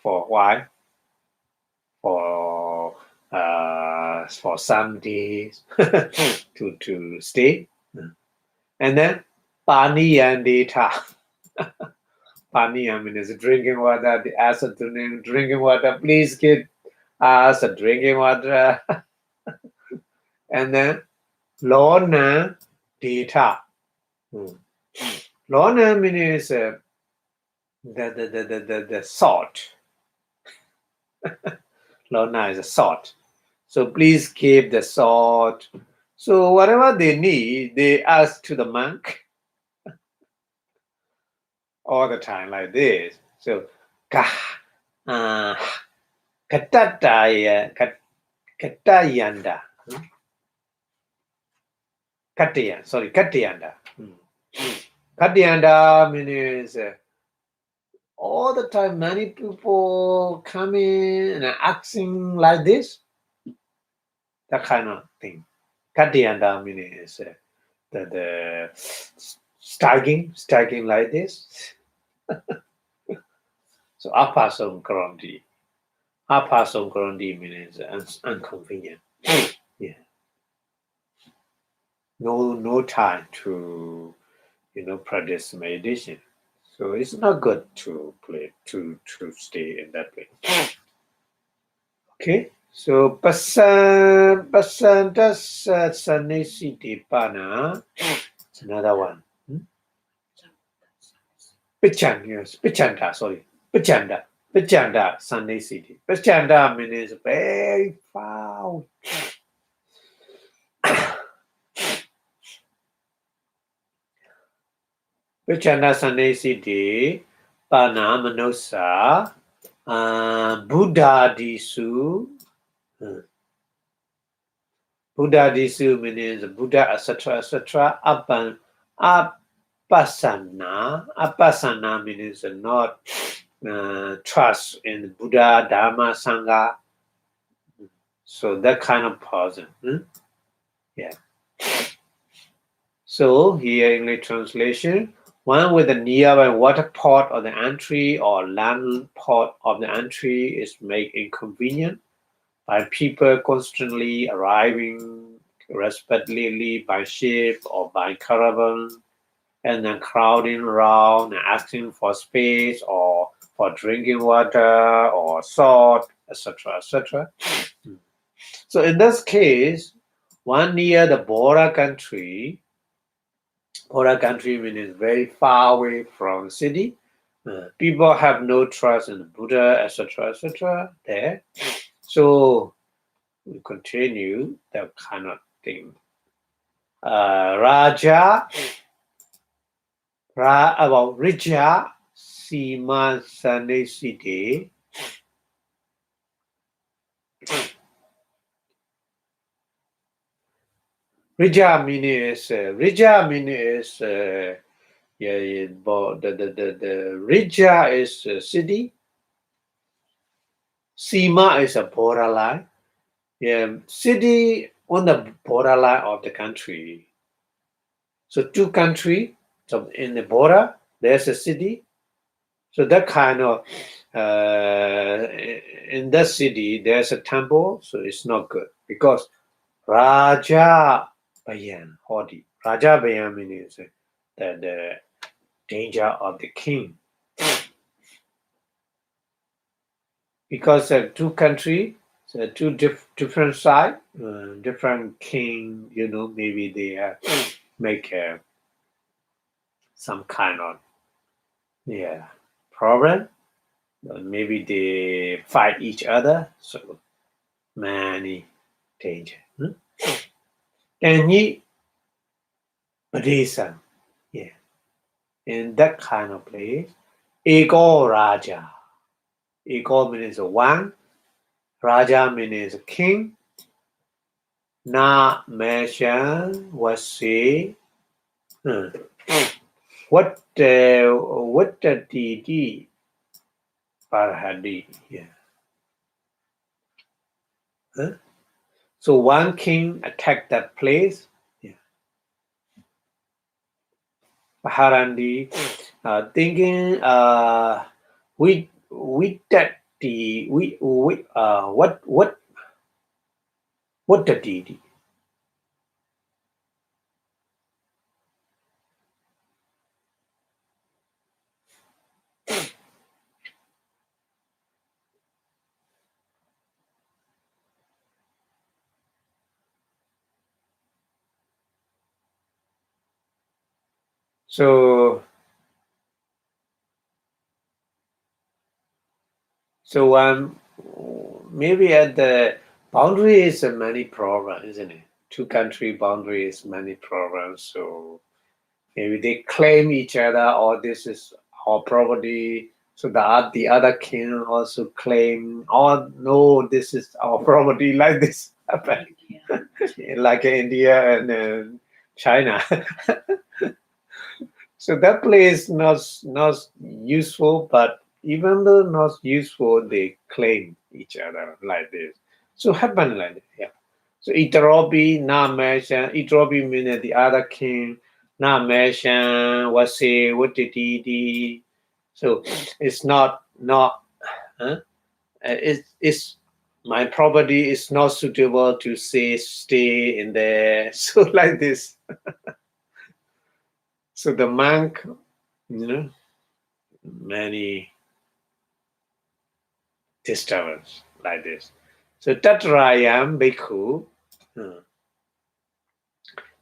For why? For some days to stay. And then pani and data. Pani means drinking water. The acid drinking water. Please get us a drinking water. And then lona data. Lona means the salt. Lona is a salt. So please keep the salt. So whatever they need, they ask to the monk all the time like this. So katayanda. Katayanda. Katayanda means all the time many people coming and asking like this. That kind of thing. Katayanda means the stagging like this. So apasong grondi. Apasong grondi means inconvenient. Yeah. No time to practice meditation. So it's not good to stay in that place. Okay. So pasanta sanisiti pana. It's another one. Pichanda, sorry. Pichanda sanisiti. Pichanda means very foul. Pichanda sanisiti pana manosa. Buddha disu. Buddha disu means Buddha, etc. Apasana means not trust in Buddha, Dharma, Sangha. So that kind of person. Yeah. So here English translation. One with a nearby water port of the entry or land port of the entry is made inconvenient by people constantly arriving respectively by ship or by caravan and then crowding around and asking for space or for drinking water or salt, etc., etc. So in this case, one near the border country means very far away from the city. People have no trust in the Buddha, etc., etc. There, so we continue that kind of thing. Raja, about Rija, Sima Saneside. Rija meaning is yeah, but the Rija is a city. Sima is a borderline. Yeah, city on the borderline of the country. So two country, so in the border, there's a city. So that kind of in that city there's a temple, so it's not good because Raja Bayan Hodi. Raja Bayan means the danger of the king. Because two country, so two different side, different king, maybe they make some kind of problem. Maybe they fight each other. So many danger. And ye reason, yeah, in that kind of place, Ego Raja. Ego means one, Raja means king. Na mention was say what the deity Parhadi. Yeah. Huh? So one king attacked that place. Yeah. Paharandi thinking we that the we what the deity. So maybe at the boundary is many problems, isn't it? Two country boundary is many problems. So maybe they claim each other, or this is our property. So the other king also claim, oh no, this is our property. Like this happen, like India and China. So that place not useful, but even though not useful, they claim each other like this. So happen like that. Yeah. So Itarobi, na mention. Itarobi means the other king. Na mention. Wasi, what did he? So it's not. Huh? It's my property is not suitable to stay in there. So like this. So the monk, many disturbance like this. So Tatrayam Bhikkhu,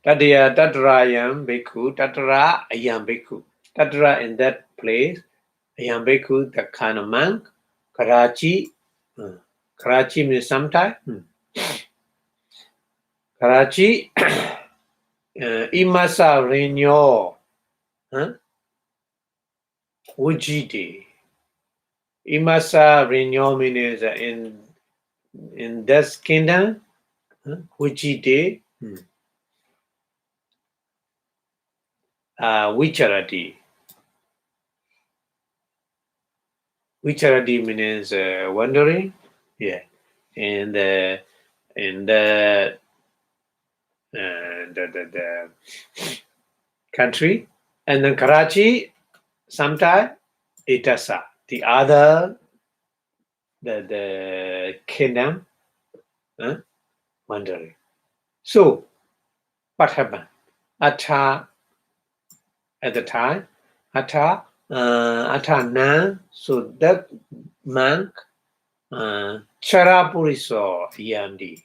Tatrayam Bhikkhu, Tatra Ayam Bhikkhu. Tatra in that place, Ayam Bhikkhu, the kind of monk, Karachi, Karachi means sometime. Karachi, Imasa Renyo, Ujidi. Imasa Renyo means in this kingdom, Ujidi, Vicharati. Vicharati means wandering, yeah, and the country, And then Karachi, sometimes Itasa, the other, the kingdom, wandering. So, what happened? Atta, at the time, Atta Nan, so that monk, Charapuriso Yandi.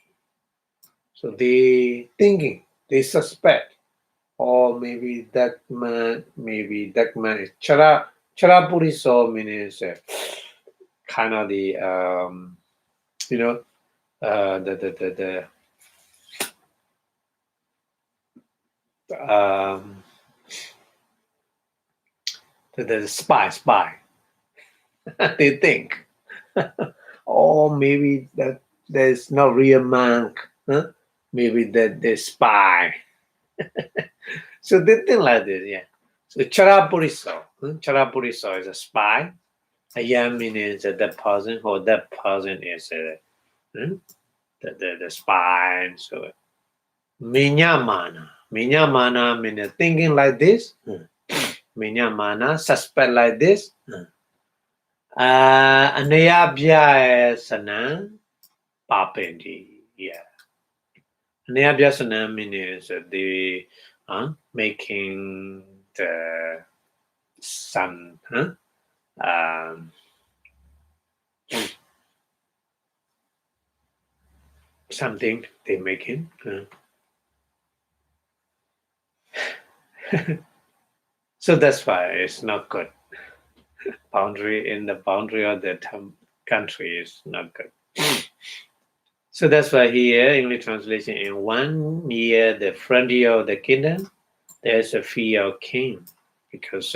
So they thinking, they suspect, or maybe that man is Charapuriso means kind of the the spy. They think, or maybe that there's no real monk. Maybe that they spy. So they think like this, yeah. So Charapuriso is a spy. Ayam means that person, or that person is the spy. So Minyamana means thinking like this. Minyamana, suspect like this. Anayabhya Sana Papendi. Yeah. Anayabhya Sana means the making the sun. Something they making. So that's why it's not good. Boundary of the country is not good. So that's why here, English translation, in 1 year, the frontier of the kingdom, there's a fear of king. Because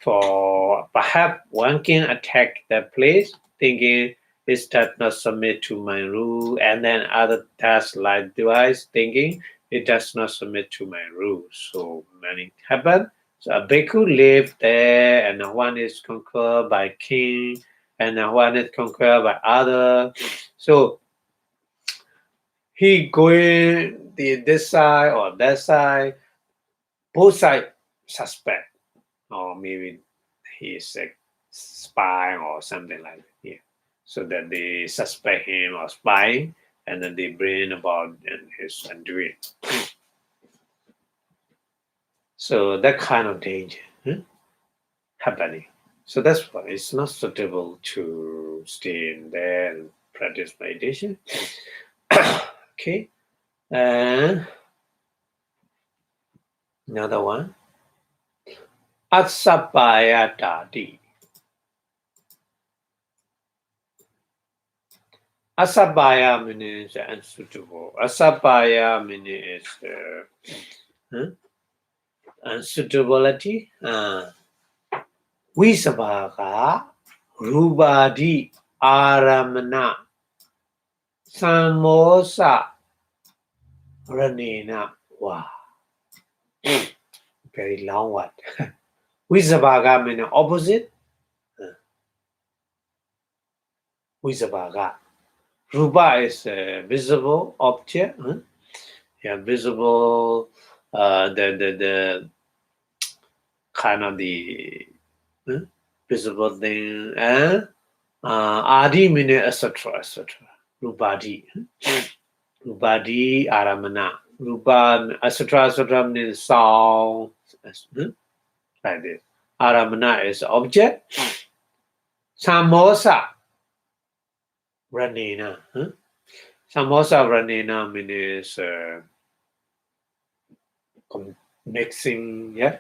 for perhaps one king attack that place, thinking it does not submit to my rule, and then other tasks likewise, thinking it does not submit to my rules. So many happen. So a bhikkhu lived there, and one is conquered by king, and one is conquered by other. So he going this side or that side, both sides suspect, or maybe he is a spy or something like that. Yeah. So that they suspect him of spying, and then they bring about his undoing. So that kind of danger happening. So that's why it's not suitable to stay in there and practice meditation. Okay. And another one. Asapayatati. Asapaya means unsuitable. Asapaya means unsuitability. Visabhaka Rubadi Aramana Samosa Ranena. Wow. Very long word. Visabhaka means opposite. Visabhaka. Rupa is a visible object. Yeah, visible. The kind of the visible thing. Adi means etc. Rupadi. Rupadi Aramana. Rupa etc. means sound. Like this. Aramana is object. Samosa Ranena. Samosa Ranena means mixing, yeah.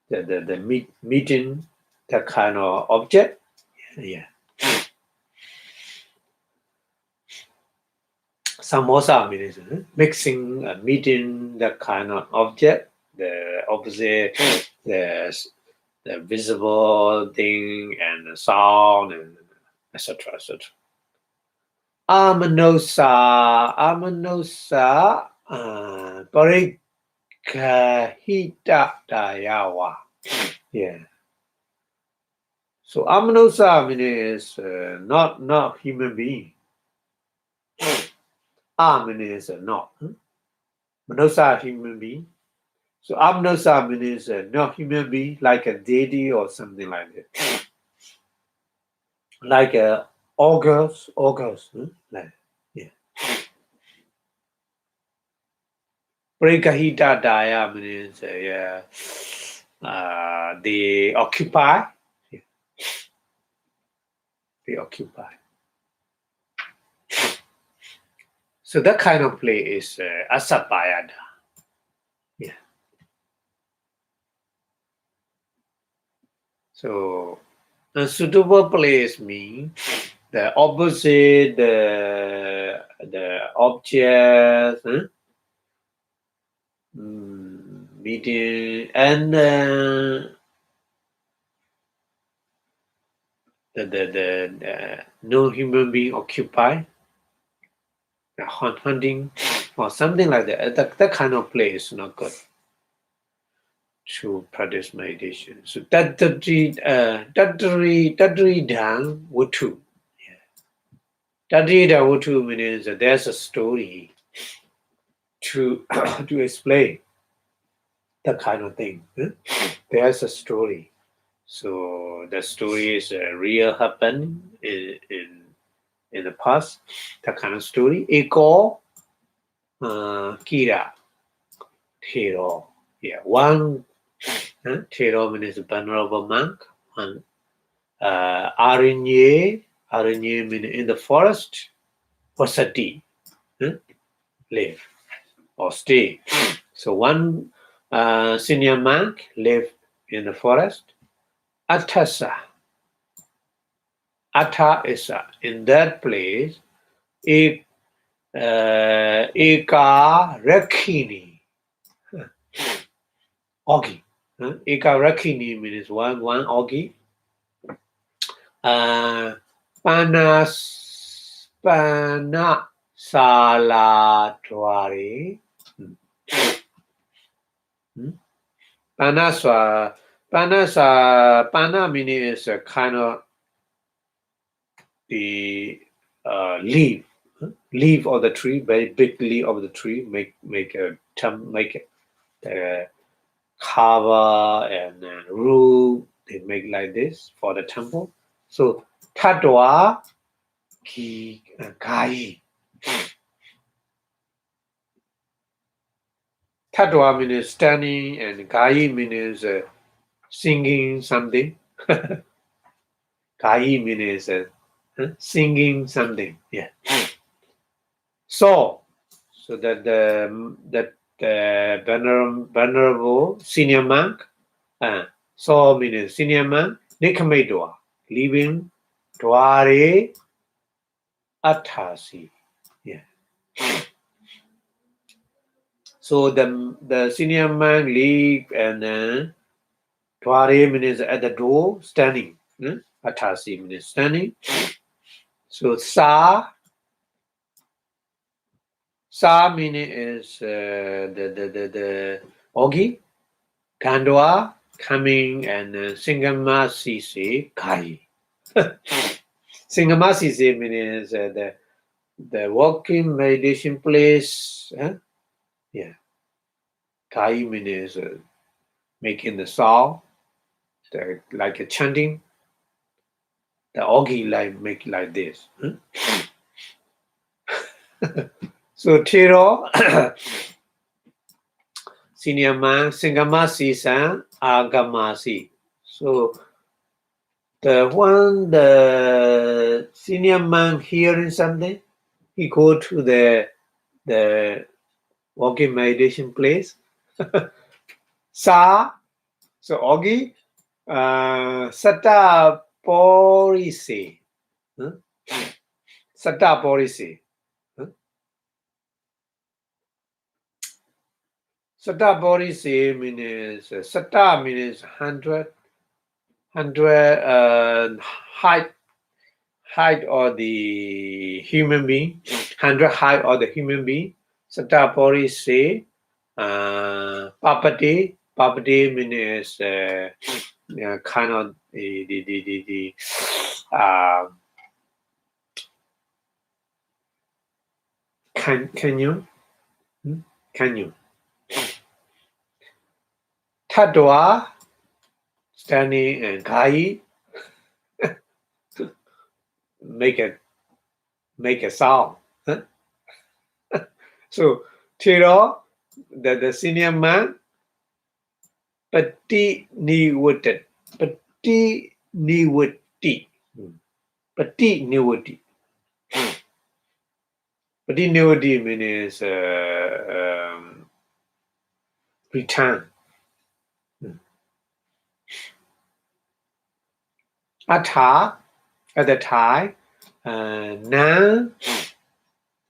The meeting, that kind of object. Yeah. Samosa means mixing, meeting, that kind of object. The opposite, the visible thing, and the sound, and etc. Amanosa parikahita dayawa. Yeah. So amanosa means not human being. Means not. Manosa human being. So Amnasa means not human being, like a deity or something like that. Like a augurs, like yeah. Prekahita Daya means they occupy. Yeah, they occupy. So that kind of place is asapayada. Yeah. So a suitable place means the opposite, the object, meeting, and the no human being occupy, hunting, or something like that. That kind of place is not good to practice meditation. So Dadri Dan Wutu. Dadri Dan Wutu means that there's a story to to explain that kind of thing. There's a story. So the story is real happen in the past. That kind of story. Eko Kira Hero. Yeah, one Hero means venerable monk. One Arinye means in the forest. Vasati, live or stay. So one senior monk lived in the forest. Atasa. Atha is in that place. Eka Rakhini. Ogi. Eka Rakhini means one Ogi. Pana Salatwari. Pana means a kind of the leaf of the tree, very big leaf of the tree, make a cover and roof. They make like this for the temple. So Tatwa Ki Gai. Tatwa means standing and Gai means singing something. Gai means singing something. Yeah. So that the venerable senior monk, so means senior monk, Nikamedwa, living Dware Atasi. Yeah. So the senior monk live and then Dware means at the door, standing. Atasi means standing. So Sa meaning is the Ogi, Kandwa coming and Singama Sisi Kai. Singama Sisi means the walking meditation place. Yeah. Kai means making the sound, like a chanting. The Ogi like make like this. So Tiro senior man Singamasi san Agamasi. So the senior man hearing something, he go to the walking meditation place. Sa so Ogi Sata Porisi. Sata Porisi. Sata Porisi means Sata means 100 height of the human being, 100 height of the human being. Sata Porisi Papati means kind of the can you Tatwa, standing and Gai, make a sound. Huh? So Tiro, the senior man, Pati Niwuti. Pati Niwuti. Pati Niwuti. Pati Niwuti means return. Atha, at the time,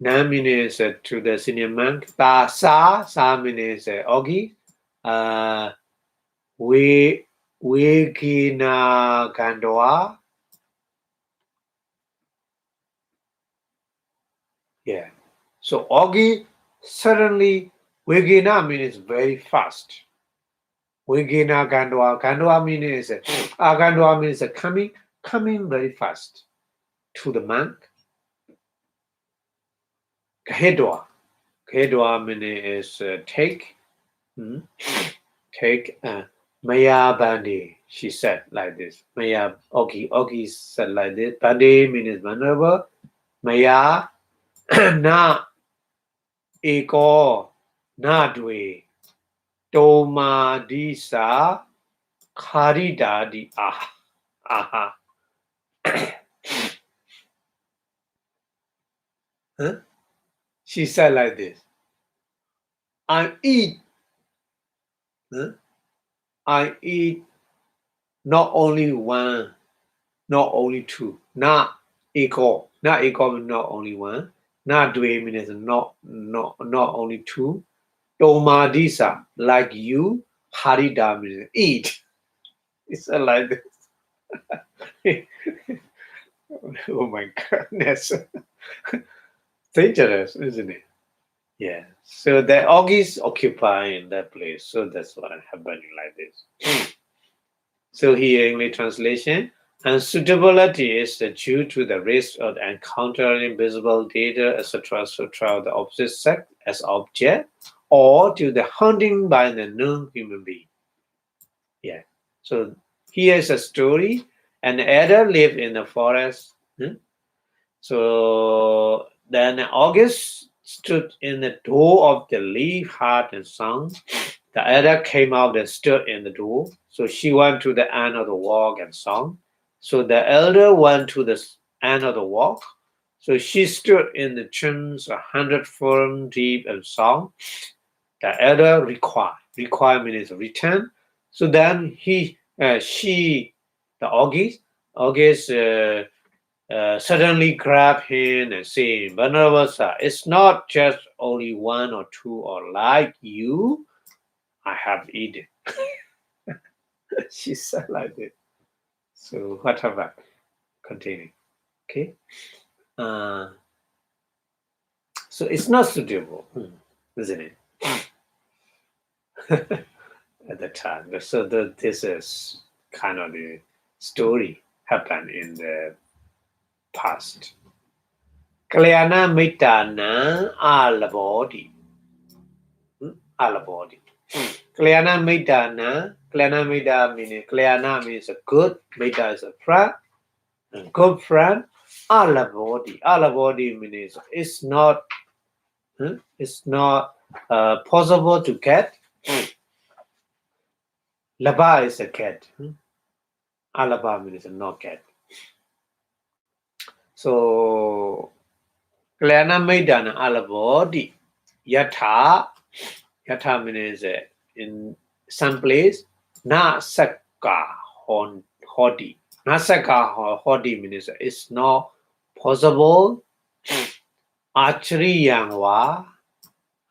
Na means to the senior monk. Sa means Ogi. Wegina Gandoa. Yeah. So Ogi suddenly Wegina means very fast. Wegina Gandoa. Gandoa means Gandoa means coming very fast to the monk. Kahedwa. Kahedwa means take. Take Maya Bandi. She said like this. Maya Ogi said like this. Bandi means vulnerable. Maya na eko na dwe toma disa karida di aha. Huh? She said like this. I eat. Huh? I eat not only one, not only two. Not eko. Not eko means not only one. Not dwe means not only two. Tomadisa, like you. Harida means eat. It's like this. Oh my goodness. Dangerous, isn't it? Yeah. So the August occupying that place. So that's what happening like this. So here English translation. Unsuitability is due to the risk of encountering visible data, etc., the opposite sex as object, or to the hunting by the non-human being. Yeah. So here's a story. An elder lived in the forest. So then August stood in the door of the leaf hut and sung. The elder came out and stood in the door. So she went to the end of the walk and sung. So the elder went to the end of the walk. So she stood in the chins 100 furlong deep and sung. The elder required. Require means return. So then she, the August suddenly grabbed him and said, Venerable sir, it's not just only one or two or like you. I have eaten. She said like this. So whatever. Continuing. Okay. So it's not suitable, isn't it? At the time. So this is kind of the story happened in the past. Kalyana Mitana Alabodi. Alabodi. Kalyana Mitana. Kalyana Mita means Kalyana means a good. Mita is a friend. A good friend. Alabodi. Alabodi means it's not possible to get. Laba is a cat. Alaba means not cat. So Kalyana Maidana Alabodi. Yatha means in some place. Na Saka Hodi. Na Saka Hodi means it's not possible. Achariyangwa.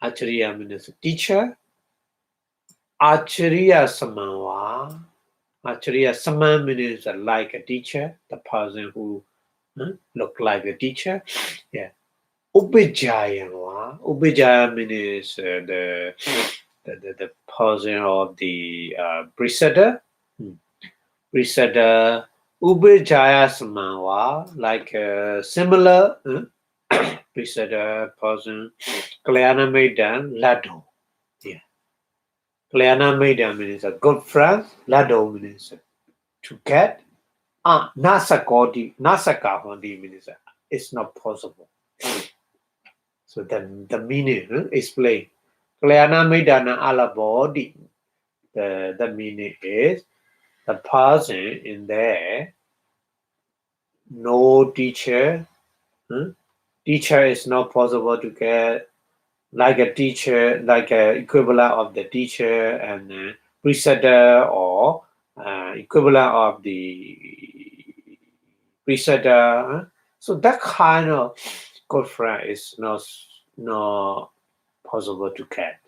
Acharya means teacher. Acharya Samanwa. Acharya Saman means like a teacher, the person who look like a teacher. Yeah. Ubijaya. Ubijaya means the person of the preceptor. Preceptor Ubijaya Samanwa, like a similar preceptor person. Kalyana Maidan Lado. Yeah. Kalyana Maida means a good friend. Lado means to get. Nasakahandi means it's not possible. So then the meaning explain. Kalyana Maidana alabodi. The meaning is the person in there, no teacher. Teacher is not possible to get like a teacher, like a equivalent of the teacher and preceptor or equivalent of the preceptor. So that kind of good friend is not possible to get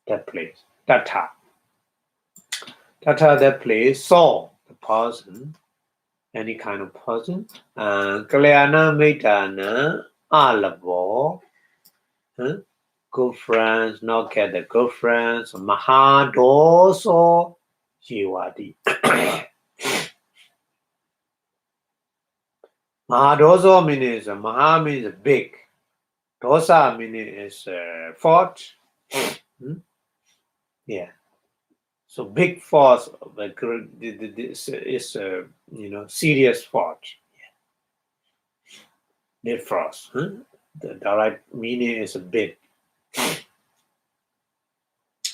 that place. That place saw the person, any kind of person. Kalyana Maidana alabo. Good friends, not get the good friends. Mahadoso Jiwadi. Mahadoso means Maha means big. Dosa means fault. Yeah. So big force this is serious fault. Big force. The direct meaning is a big.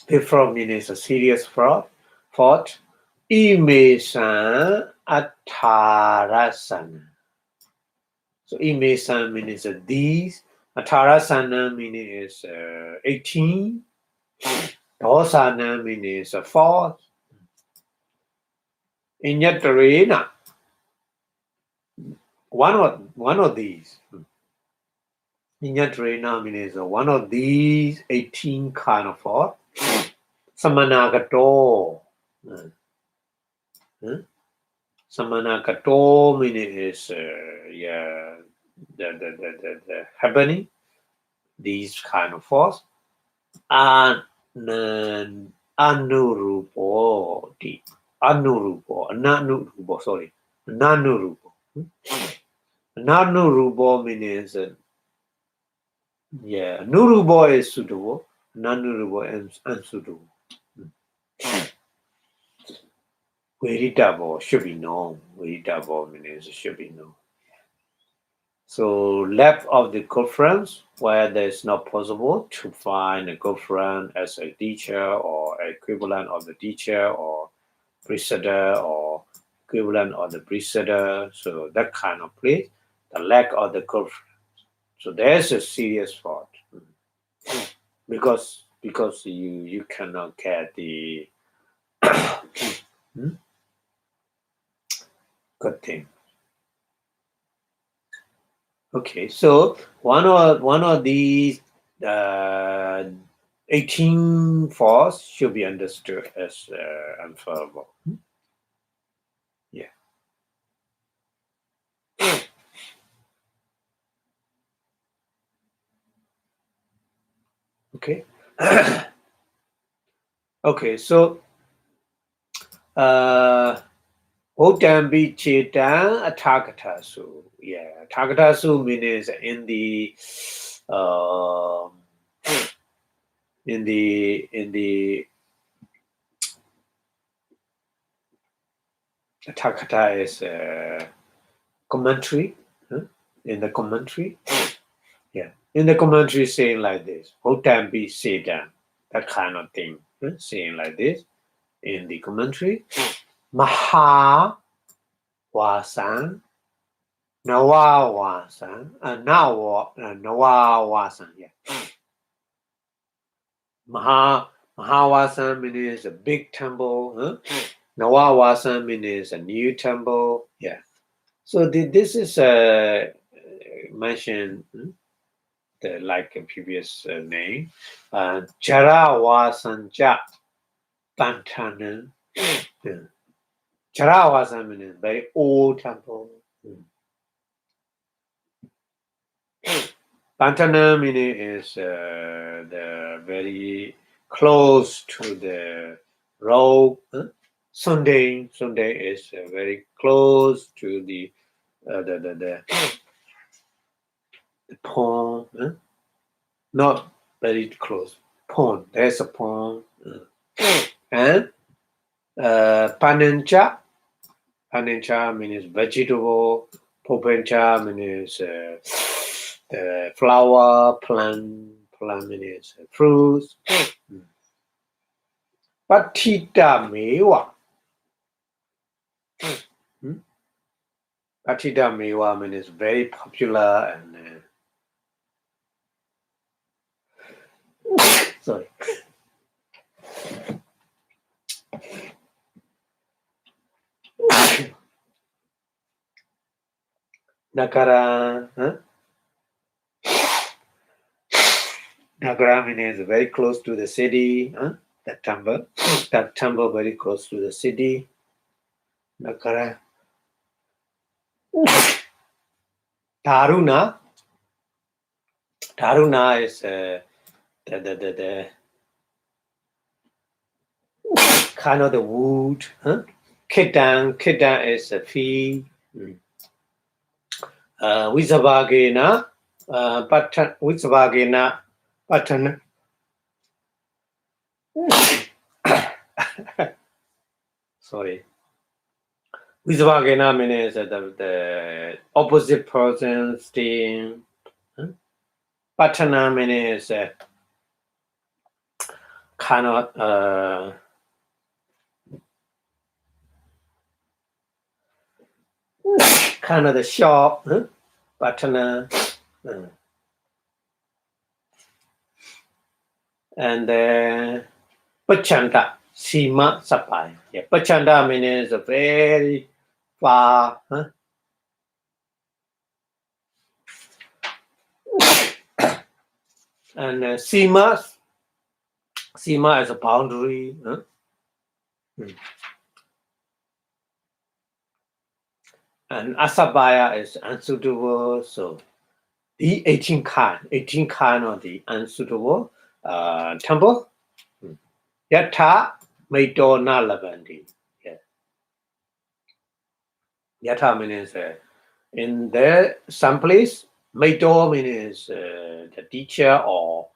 Big fraud means a serious fault. Imesan atarasana. So imesan means these. Atarasana means 18. Dosana means 4. Inyatarena. One of these. Inyatarena means one of these 18 kind of fault. Samanagato. Samanagato means the happening. These kind of force. Anurupo. Sorry. Nanurupo. Nanurupo means Nurubo is suitable. Nanurupo is unsuitable. Veritable should be known. Veritable means should be known. So left of the conference where there's not possible to find a girlfriend as a teacher or equivalent of the teacher or preceptor or equivalent of the preceptor. So that kind of place, the lack of the girlfriend. So there's a serious fault because you cannot get the good thing. Okay, so one of these 18 force should be understood as unfallible. Yeah. Okay. Okay, so Otambi Chetan Atakatasu. Yeah, Atakatasu means in the Atakata is commentary. In the commentary. Yeah. In the commentary saying like this. Otambi Chetan. That kind of thing. Saying like this. In the commentary. Maha Wasan. Nawa Wasan. Nawa Wasan. Yeah. Mahawasan means a big temple. Nawawasan means a new temple. Yeah. So this is mentioned like a previous name. Charawasan Pantanan. Charawasan means very old temple. Pantana meaning is the very close to the road. Sunday is very close to the pond. Not very close. Pond. There's a pond. And Panencha means vegetable. Popencha means the flower. Plant means fruits. Patita mewa. Patita mewa means very popular and sorry. Nakara, Nagara means very close to the city. That temple very close to the city. Nakara. Taruna is the kind of the wood. Kidan is a fee. Visavagena, Visavagena, Patan. Sorry. Visavagena means the opposite person staying. Patana means kind of the shop. Patana. And Pachanda, Sima Sapai. Yeah, Pachanda means a very far. And Sima is a boundary. And Asabaya is unsuitable. So the 18 kind of the unsuitable temple. Yatha Maito Nalavandi. Yeah. Yatha means in there some place. Maito means the teacher or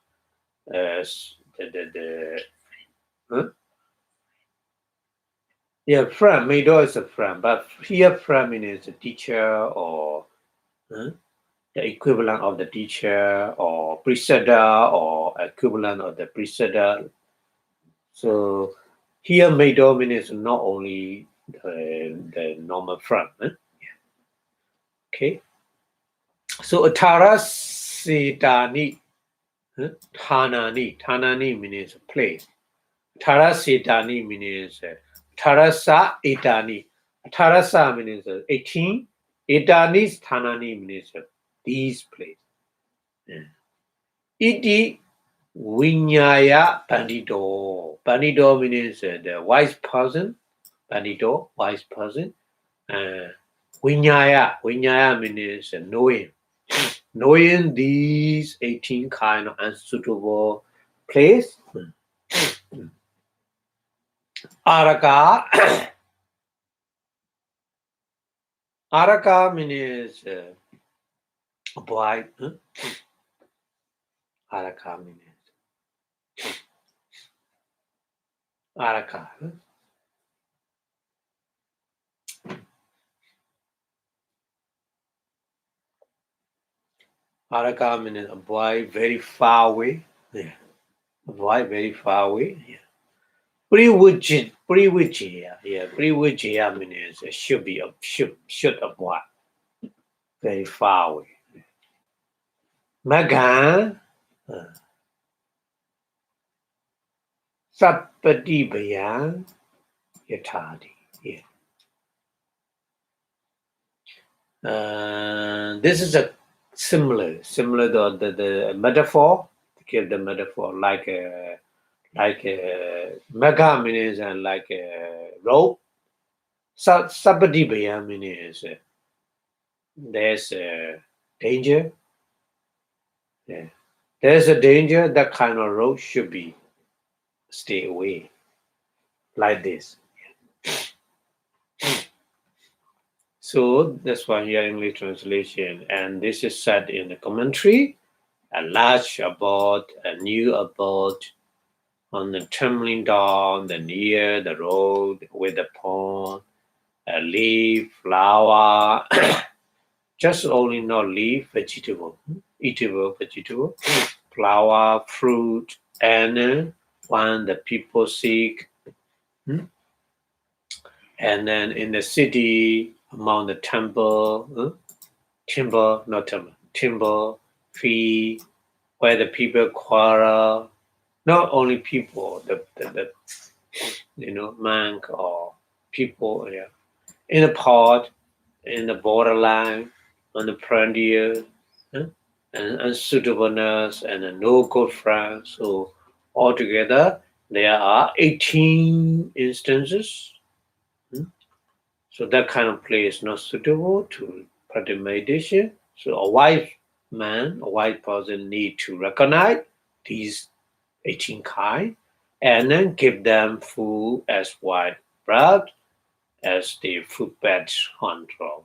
friend. Maito is a friend, but here friend means a teacher or the equivalent of the teacher or preceder or equivalent of the preceder. So here Maito means not only the normal friend. Okay. So Atara Setani, Tanani means place. Atara Setani means Tarasa Etani. Tarasa means 18. Etani's Tanani means these place. Iti Vinyaya Pandito. Pandito means the wise person. Pandito, wise person. Vinyaya means knowing. Knowing these 18 kind of unsuitable place. Araka. Araka means boy. Araka means Araka. Araka means a boy very far away. Yeah. A boy very far away. Yeah. Priwijaya. Yeah. Priwijaya means should a boy. Very far away. Magan. Sapadibayan. Yatadi. Yeah. This is a similar to the metaphor. To give the metaphor like a mega means and like a rope. Sabadibaya means there's a danger. Yeah. There's a danger. That kind of rope should be stay away. Like this. So that's why here English translation, and this is said in the commentary. A large abode, a new abode, on the tumbling down, the near the road with the pond, a leaf, flower, just only not leaf, vegetable, eatable vegetable, flower, fruit, and one the people seek. And then in the city, among the temple, timber, fee, where the people quarrel, not only people, the monk or people, yeah, in the pot, in the borderline, on the frontier, and unsuitableness, and no good friends. So altogether, there are 18 instances. So that kind of place is not suitable to practice meditation. So a wise person need to recognize these 18 kinds and then give them food as white bread as the footbed on road.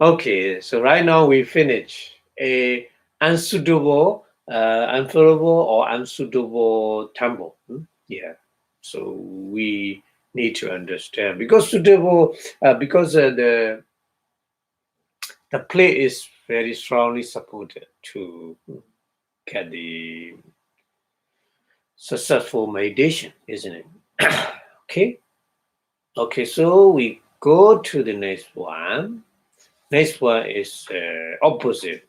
Okay, so right now we finish a unsuitable, unfavorable or unsuitable temple. Yeah. So we need to understand because suitable, because the play is very strongly supported to get the successful meditation, isn't it? Okay. Okay, so we go to the next one. Next one is opposite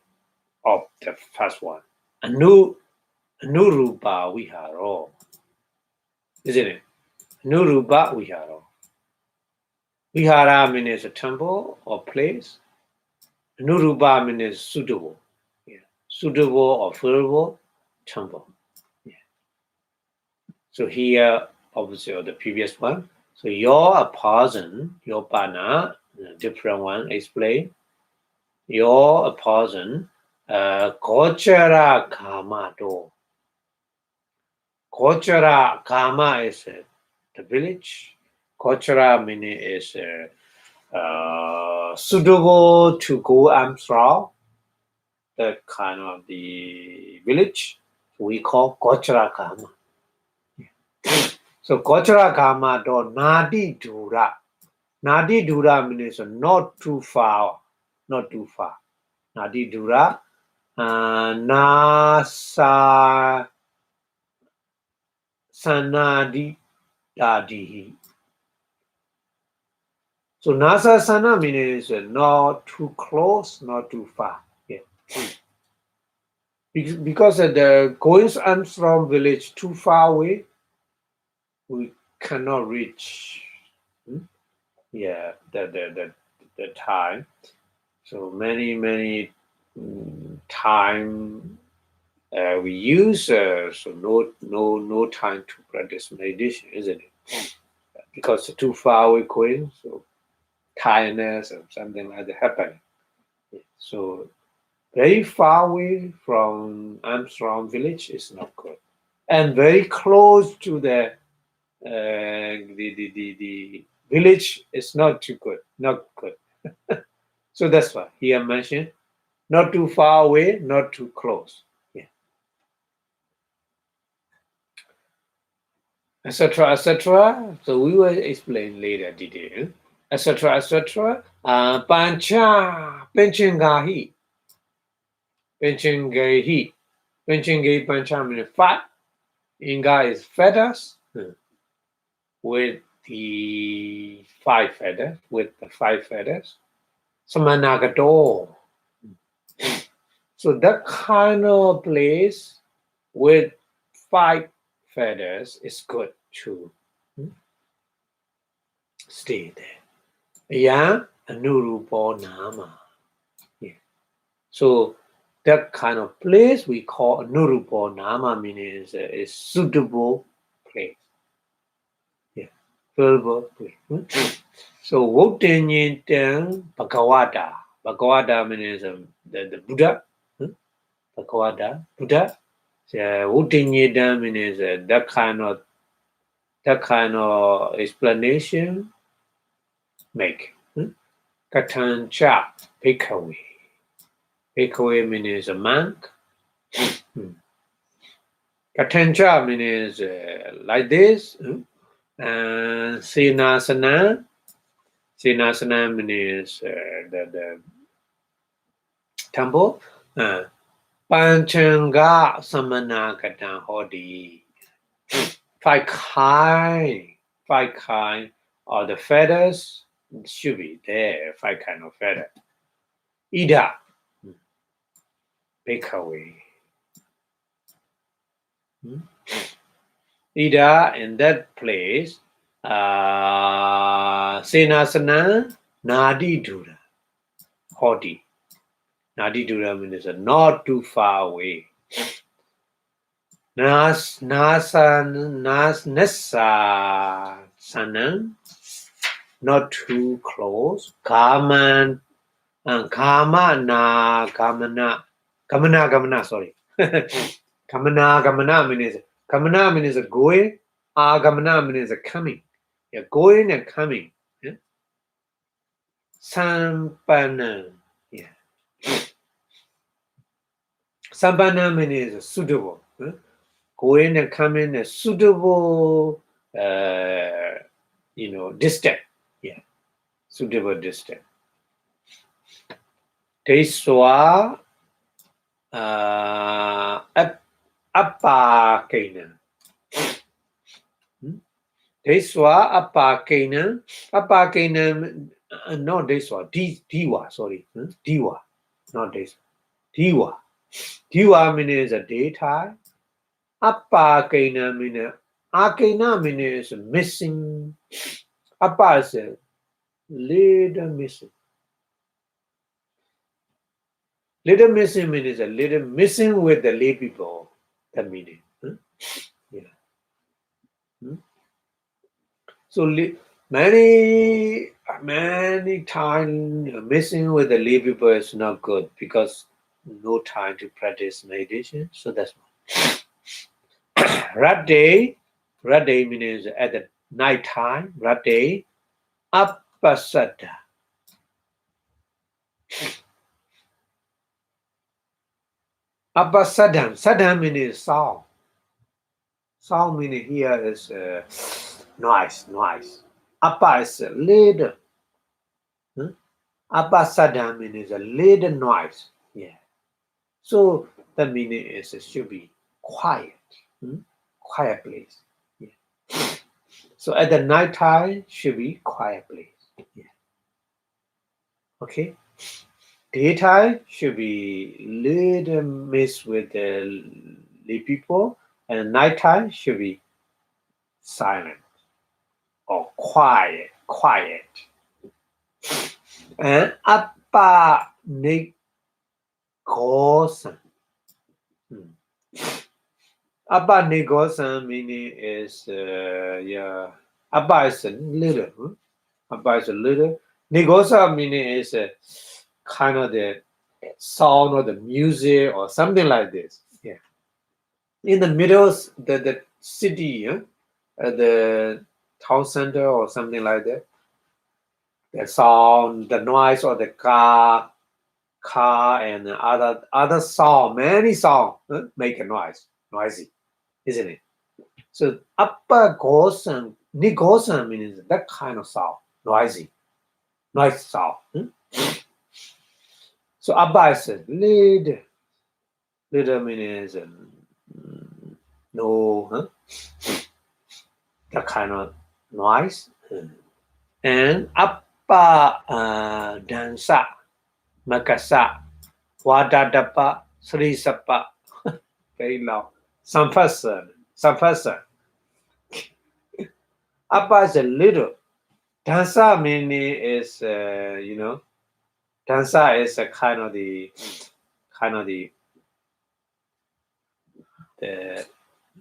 of the first one. Anurupa Viharo. Isn't it? Anurupa Viharo. Vihara means a temple or place. Anurupa means suitable. Yeah. Suitable or favorable temple. Yeah. So here, opposite of the previous one. So you're a person, your partner, different one explain. You're a person, Gochara Kama do. Gochara Kama is the village. Gochara meaning is suitable to go Amsterdam, that kind of the village. We call Gochara Kama. So Gochara Kama do Nadi Dura. Nadi Dura means not too far. Not too far. Nadi Dura. Nasa Sanadi Dadihi. So Nasa Sana means not too close, not too far. Yeah. Because the going Armstrong village too far away, we cannot reach. Yeah, the time. So many time we use so no time to practice meditation, isn't it? Because too far away going, so tiredness or something like that happening. So very far away from Armstrong village is not good, and very close to the village is not too good, not good. So that's why here mentioned not too far away, not too close. Yeah. Etc. etc. So we will explain later detail. Etc. etc. Pancha Penchangahi. Penchangahi. Penchangahi Pancha means five. Inga is feathers with the five feathers. Samanagato. So that kind of place with five feathers is good to stay there. Yeah, Anurupa Nama. Yeah. So that kind of place we call Anurupa Nama, means is suitable place. Yeah, suitable place. So Wotenyitan Bhagavata. Bhagavata means the Buddha. Bhagavata, Buddha. Wotenyitan means that kind of explanation make. Katancha Bhikkhave. Bhikkhave means a monk. Katancha means like this. And Sinasana. Sinasana means the temple. Panchanga Samana Katan Hodi. Five kind of the feathers should be there. 5 kind of feather. Ida. Bhikkhave. Ida in that place. Sinasana Nadi Dura. Hodi. Nadi Dura means not too far away. Nasa Sanam, not too close. Kamana, sorry. Kamana means going. Agamana means coming. Yeah, going and coming. Yeah. Sampana. Yeah. Sampana means suitable. Yeah. Going and coming a suitable, distance. Yeah, suitable distance. Teswa apakaina. Deswa apakaina. Apakaina, not deswa. Diwa, sorry. Diwa, not deswa. Diwa. Diwa means a daytime. Apakaina means Akaina means missing. Apa is a little missing. Little missing means a little missing with the lay people. That meaning. Yeah. So many times missing with the lay people is not good because no time to practice meditation. So that's why. Rat day means at the night time. Rat day. Apasada. Apasadam. Sadam means sound. Sound meaning here is noise. Apa is a little. Apasadam means a little noise. Yeah. So the meaning is it should be quiet. Quiet place. Yeah. So at the night time should be quiet place. Yeah. Okay. Daytime should be little mixed with the lay people, and nighttime should be silent or quiet. And Appa Negosan. Appa Negosan meaning is Appa is a little. Appa is a little. Negosa meaning is kind of the sound or the music or something like this. Yeah. In the middle, the city, the town center or something like that. The sound, the noise of the car and other sound, many sound make a noisy, isn't it? So upper Gosan, Nigosan means that kind of sound, noise sound. So Abba is little means no, that kind of noise. And Appa Dansa, Makasa, Wadadapa, Srisapa, very loud. Sampasa. Appa is a little. Dansa meaning is Dansa is a kind of the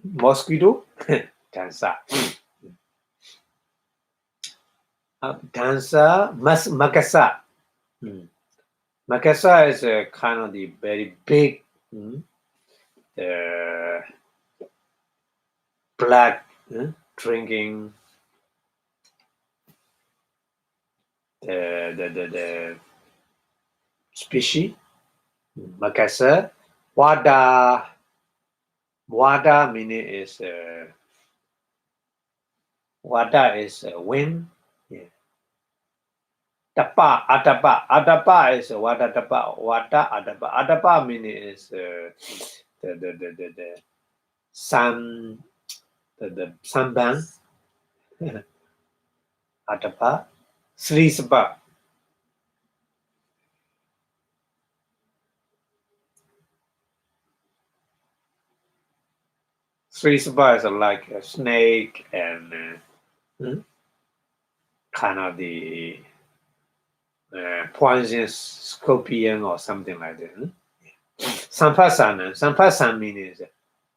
mosquito. Dansa. Dansa Makasa. Makasa is a kind of the very big black drinking the species. Makasa. Wada Vada meaning is wind. Yeah. Tapa, Atapa is Vada Tapa, Vada Atapa. Atapa meaning is the sun, the sunburn. Atapa. Sri Sapa. Sri Sapa is like a snake and kind of the poisonous scorpion or something like that. Sampasana means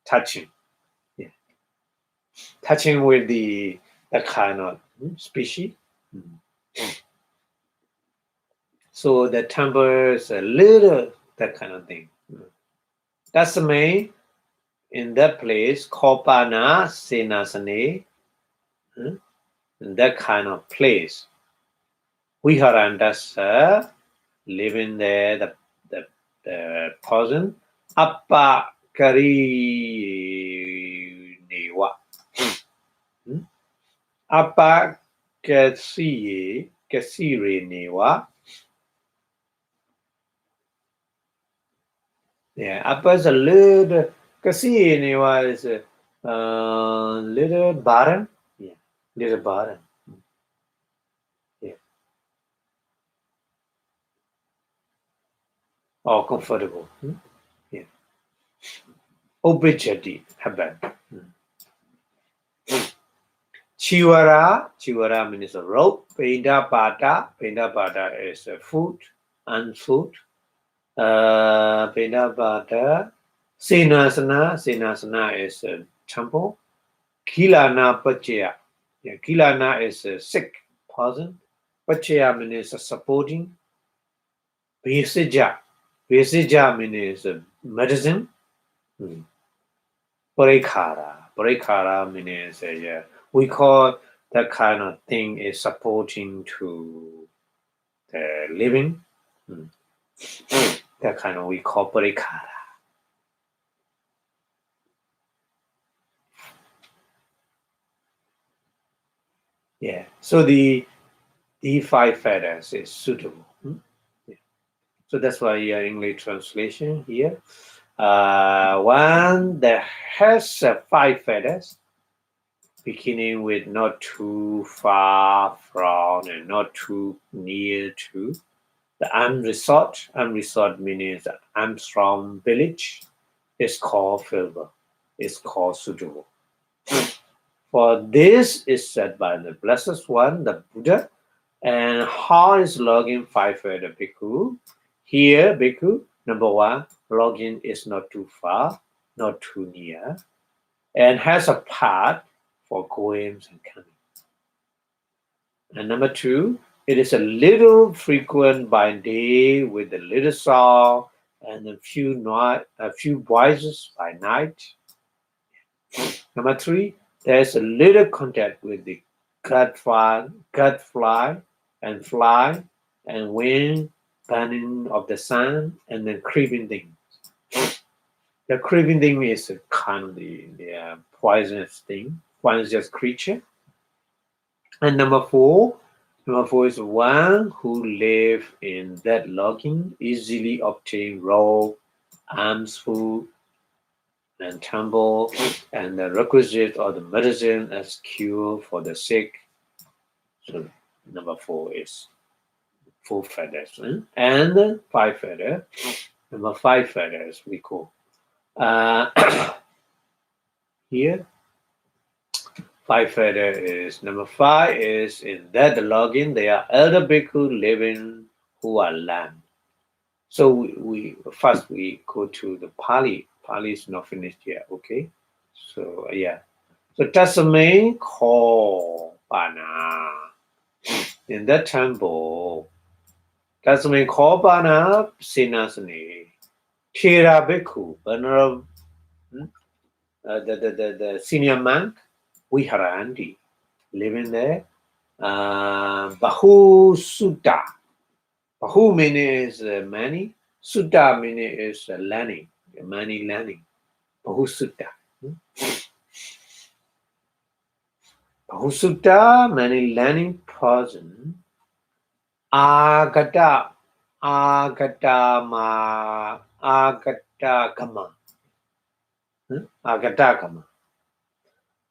touching. Yeah. Touching with the kind of species. So the temper is a little that kind of thing. That's the main in that place, Kopana Senasane, in that kind of place. Viharandasa living there, the person, Appa Kari Newa. Appa Kasire Newa. Yeah, Appa is a little, Kasire Newa is a little barren. Yeah, little barren. Yeah. Or comfortable. Yeah. Obejati happen. Chiwara means a rope. Penda Bada is a food and food. Penda Bada. Senasana is a temple. Kilana Pachaya. Yeah, Kilana is a sick person. Pachaya means a supporting. Vesija means a medicine. Parikara means we call that kind of thing is supporting to the living. That kind of we call parikara. Yeah. So the 5 feathers is suitable. Yeah. So that's why English translation here. One that has 5 feathers, beginning with not too far from and not too near to. The Resort means Armstrong village. It's called Filber. It's called suitable. For this is said by the Blessed One, the Buddha, and how is logging 5 for the bhikkhu? Here, bhikkhu, number 1, logging is not too far, not too near, and has a path for going and coming. And number 2, it is a little frequent by day with a little sound and a few voices by night. Number 3, there's a little contact with the gut fly and wind, burning of the sun, and the creeping thing. The creeping thing is a kind of the poisonous thing, poisonous creature. And number 4 is one who live in that logging, easily obtain raw, alms food, and temple, and the requisite of the medicine as cure for the sick. So number 4 is 4 feathers, and 5 feathers. Number 5 feathers we call. Here, 5 feather is number 5 is in that the login. They are elder bhikkhu living who are land. So we first go to the Pali. Pali is not finished yet. Okay, so yeah. So that's the main call Bana in that temple. That's the main call Bana Sinasani. Thera bhikkhu, venerable, the senior monk, Viharandi, living there. Bahu Sutta. Bahu meaning is many. Sutta meaning is learning, many learning. Bahu Sutta. Bahusutta, many learning person. Agata, agatama, agatakama. Agatakama.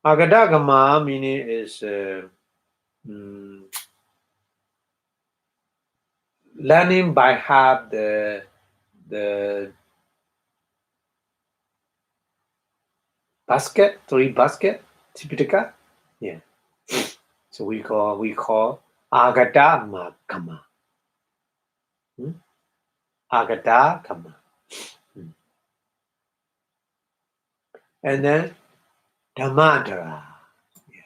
Agatakama meaning is learning by heart the basket, 3 basket, Tipitaka. Yeah. So we call Agata Kama. Agata Kama. And then Dhammadara. Yeah.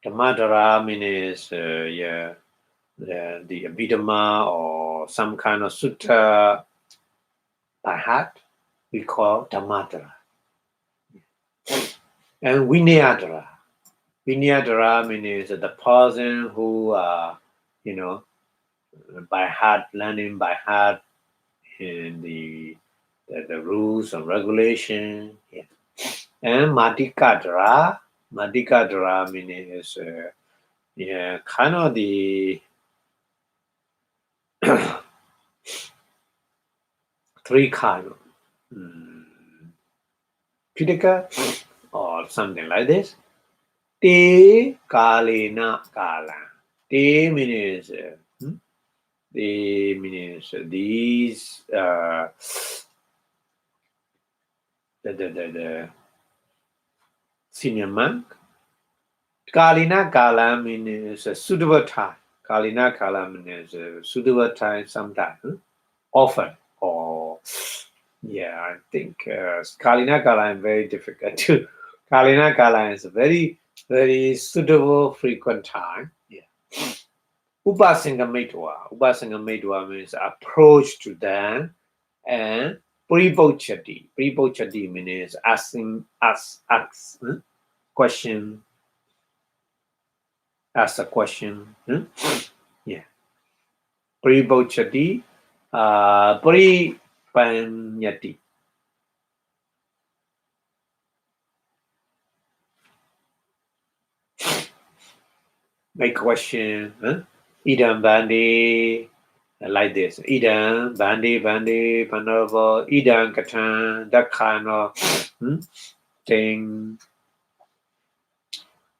Dhammadara means the Abhidhamma or some kind of sutta by heart. We call Dhammadara. And Vinayadara. Vinayadara means the person who by heart, learning by heart in the rules and regulation. Yeah. And Madhikadara meaning is kind of the 3 kind of Pitaka or something like this. Te Kalena Kala. Te means these the senior monk. Kalina Kala means a suitable time. Kalina Kala means a suitable time sometime. Often or I think Kalina Kala is very difficult too. Kalina Kala is a very, very suitable frequent time. Yeah. Upasanga means approach to them, and Puripochati means asking question, ask a question. Yeah. Puripochati, Puripanyati. Make question. Idam Bandi, like this. Idam Bandi, Panava, Idam Katan, that kind of thing.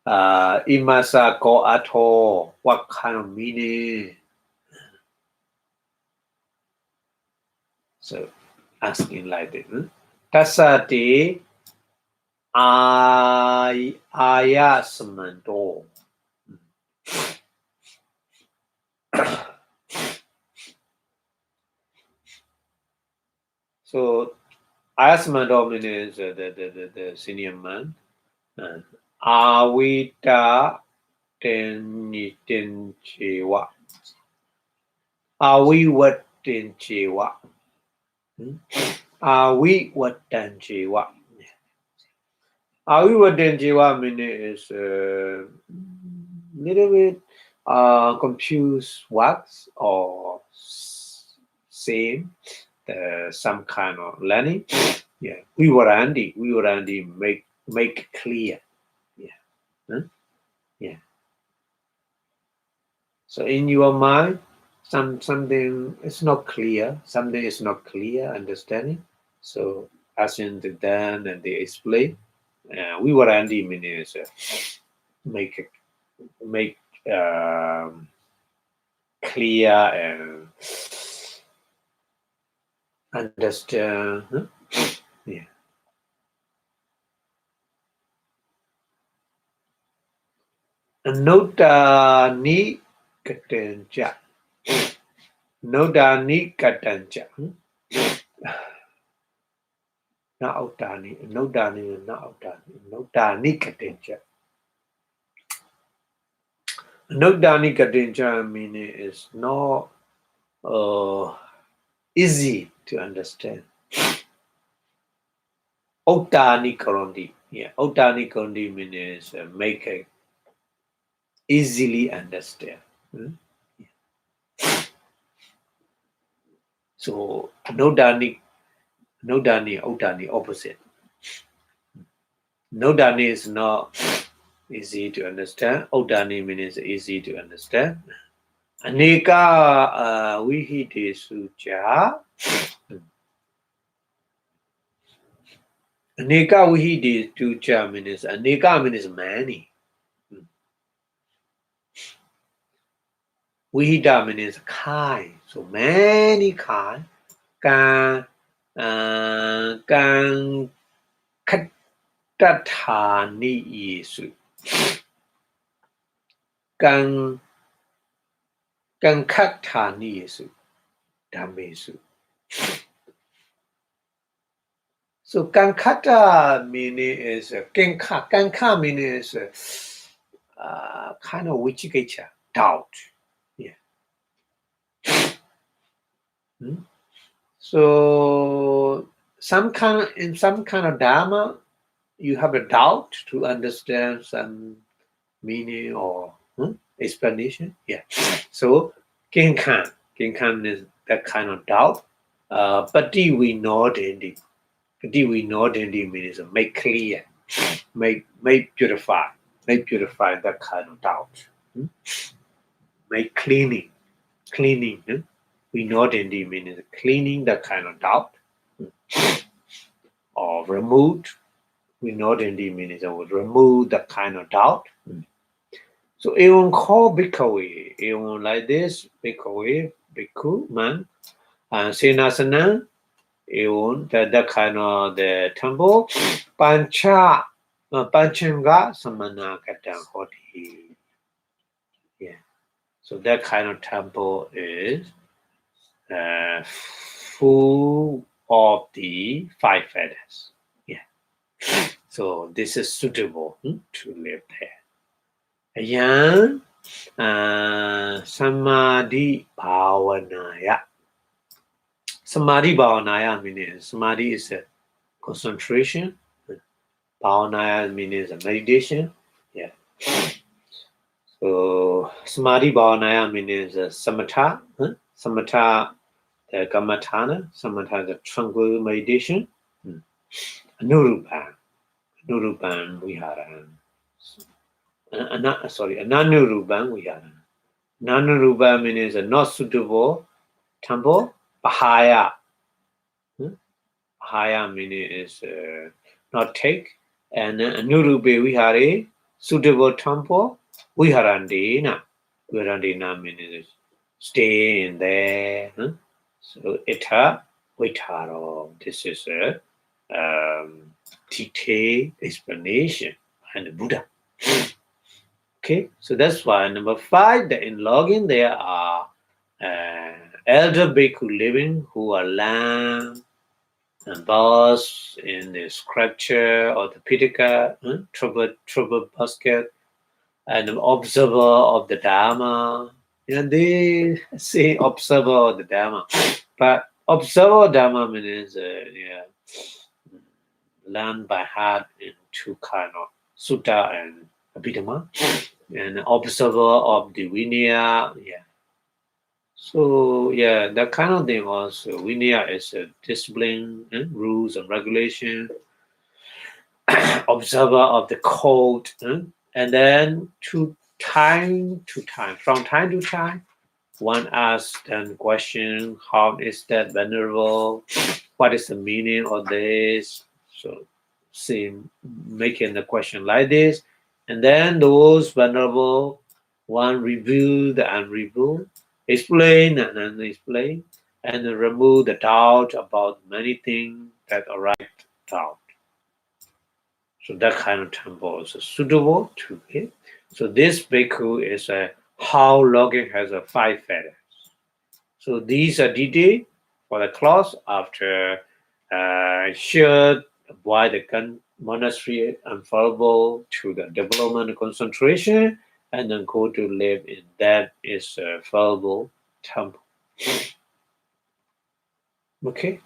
Imasa ko ato, what kind of meaning? So asking like this. Tasati ayasamanto. So ayasamanto means the senior man. Awita tenchewa. Awi wat tenchewa. Awi wat tenchewa. Awi wat tenchewa means little bit confused wax or same some kind of learning. Yeah, we were Andy make clear. Yeah. Yeah. So in your mind, something is not clear, something is not clear understanding. So asking the then and they explain. We were Andy means make clear and understand. Yeah. Nodani katancha. Nodani katancha. Not outani. Nodani and not outani. Nodani katancha. Nodani katancha meaning is not easy to understand. Otani karondi. Yeah, Otani karondi means make it easily understand. So Nodani, Otani opposite. Nodani is not easy to understand. Udani means easy to understand. Aneka vihite sucha. Aneka vihite sucha means aneka means many. Vihita means kind. So many kind. Can khattani yesu. Can khattani yesu. Dhammesu. So kankata meaning is kanka meaning is kind of vichikicha, doubt. Yeah. So in some kind of dharma, you have a doubt to understand some meaning or explanation. Yeah. So kinkan is that kind of doubt. Pati we know the Pati we know the means make clear, make purify that kind of doubt. Make cleaning. We know the means cleaning that kind of doubt. Or remove. We know the means would remove that kind of doubt. So even call bhikkhave, even like this, bhikkhave, bhikkhu, man, and sinasana, even that kind of the temple, panchanga samanakatam hoti. Yeah. So that kind of temple is full of the 5 feathers. Yeah. So this is suitable to live there. Ayan, samadhi bhavanaya. Samadhi bhavanaya means samadhi is a concentration. Bhavanaya means a meditation. Yeah. So samadhi bhavanaya means samatha. Samatha, the kamatana. Samatha, the tranquil meditation. Anurupan viharan. Ananurupan viharan. Nanurupa means a not suitable temple. Bahaya. Bahaya meaning is not take. And Anurupe vihare, suitable temple. Viharandina. Viharandina means stay in there. So ita vitaro. This is a detailed explanation behind the Buddha. Okay, so that's why number 5, the in login there are elder bhikkhu living who are lamb and boss in the scripture or the Pitaka, trouble basket, and an observer of the Dharma. They say observer of the Dharma, but observer of Dharma means learn by heart in 2 kind of Sutta and Abhidhamma, and observer of the Vinaya. Yeah. So that kind of thing also. Vinaya is a discipline, rules and regulation. Observer of the code, and then from time to time, one asks then question: How is that venerable? What is the meaning of this? So, making the question like this, and then those venerable one review the unrevealed, explain and unexplained, and remove the doubt about many things that arise doubt. So that kind of temple is suitable to it. So this bhikkhu is how logging has 5 feathers. So these are detailed for the class after should why the monastery unfallible to the development and concentration, and then go to live in that is a fallible temple. Okay.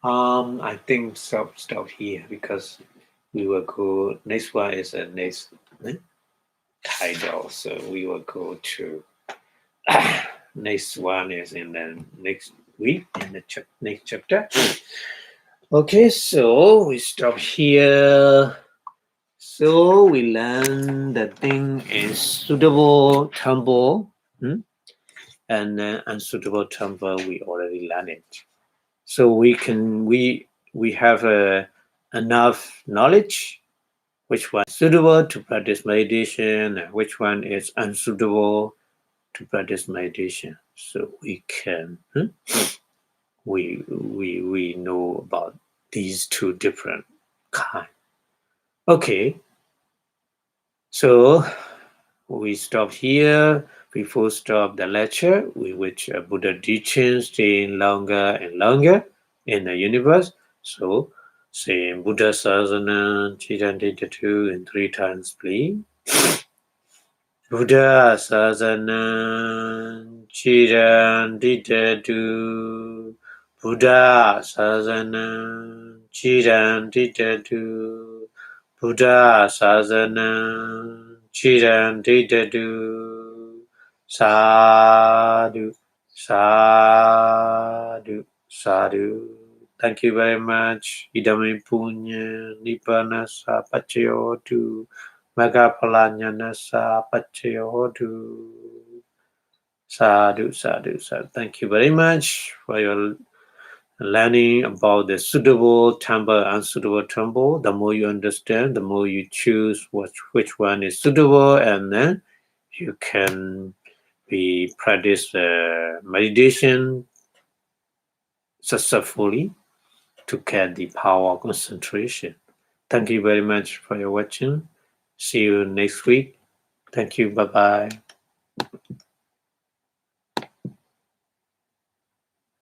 I think stop here because we will go. Next one is a next title, so we will go to next one is in the next week in the next chapter. Okay, so we stop here. So we learn the thing is suitable temple, and unsuitable temple. We already learned it. So we have enough knowledge which one is suitable to practice meditation and which one is unsuitable to practice meditation. So we can we know about these two different kinds. Okay, so we stop here. Before stop the lecture, we which Buddha teaching staying longer and longer in the universe. So saying Buddha Sasana Chidantitatu in 3 times, please. Buddha Sasana Chidantitatu. Buddha Sasana Chidantitatu. Buddha Sasana Chidantitatu. Sadhu, sadhu, sadhu. Thank you very much. Idame punya nibbana sapachayotu. Magapalanyana sapachayotu. Sadhu, sadhu, sadhu. Thank you very much for your learning about the suitable temple, unsuitable temple. The more you understand, the more you choose which one is suitable, and then you can be practice meditation successfully to get the power of concentration. Thank you very much for your watching. See you next week. Thank you. Bye bye.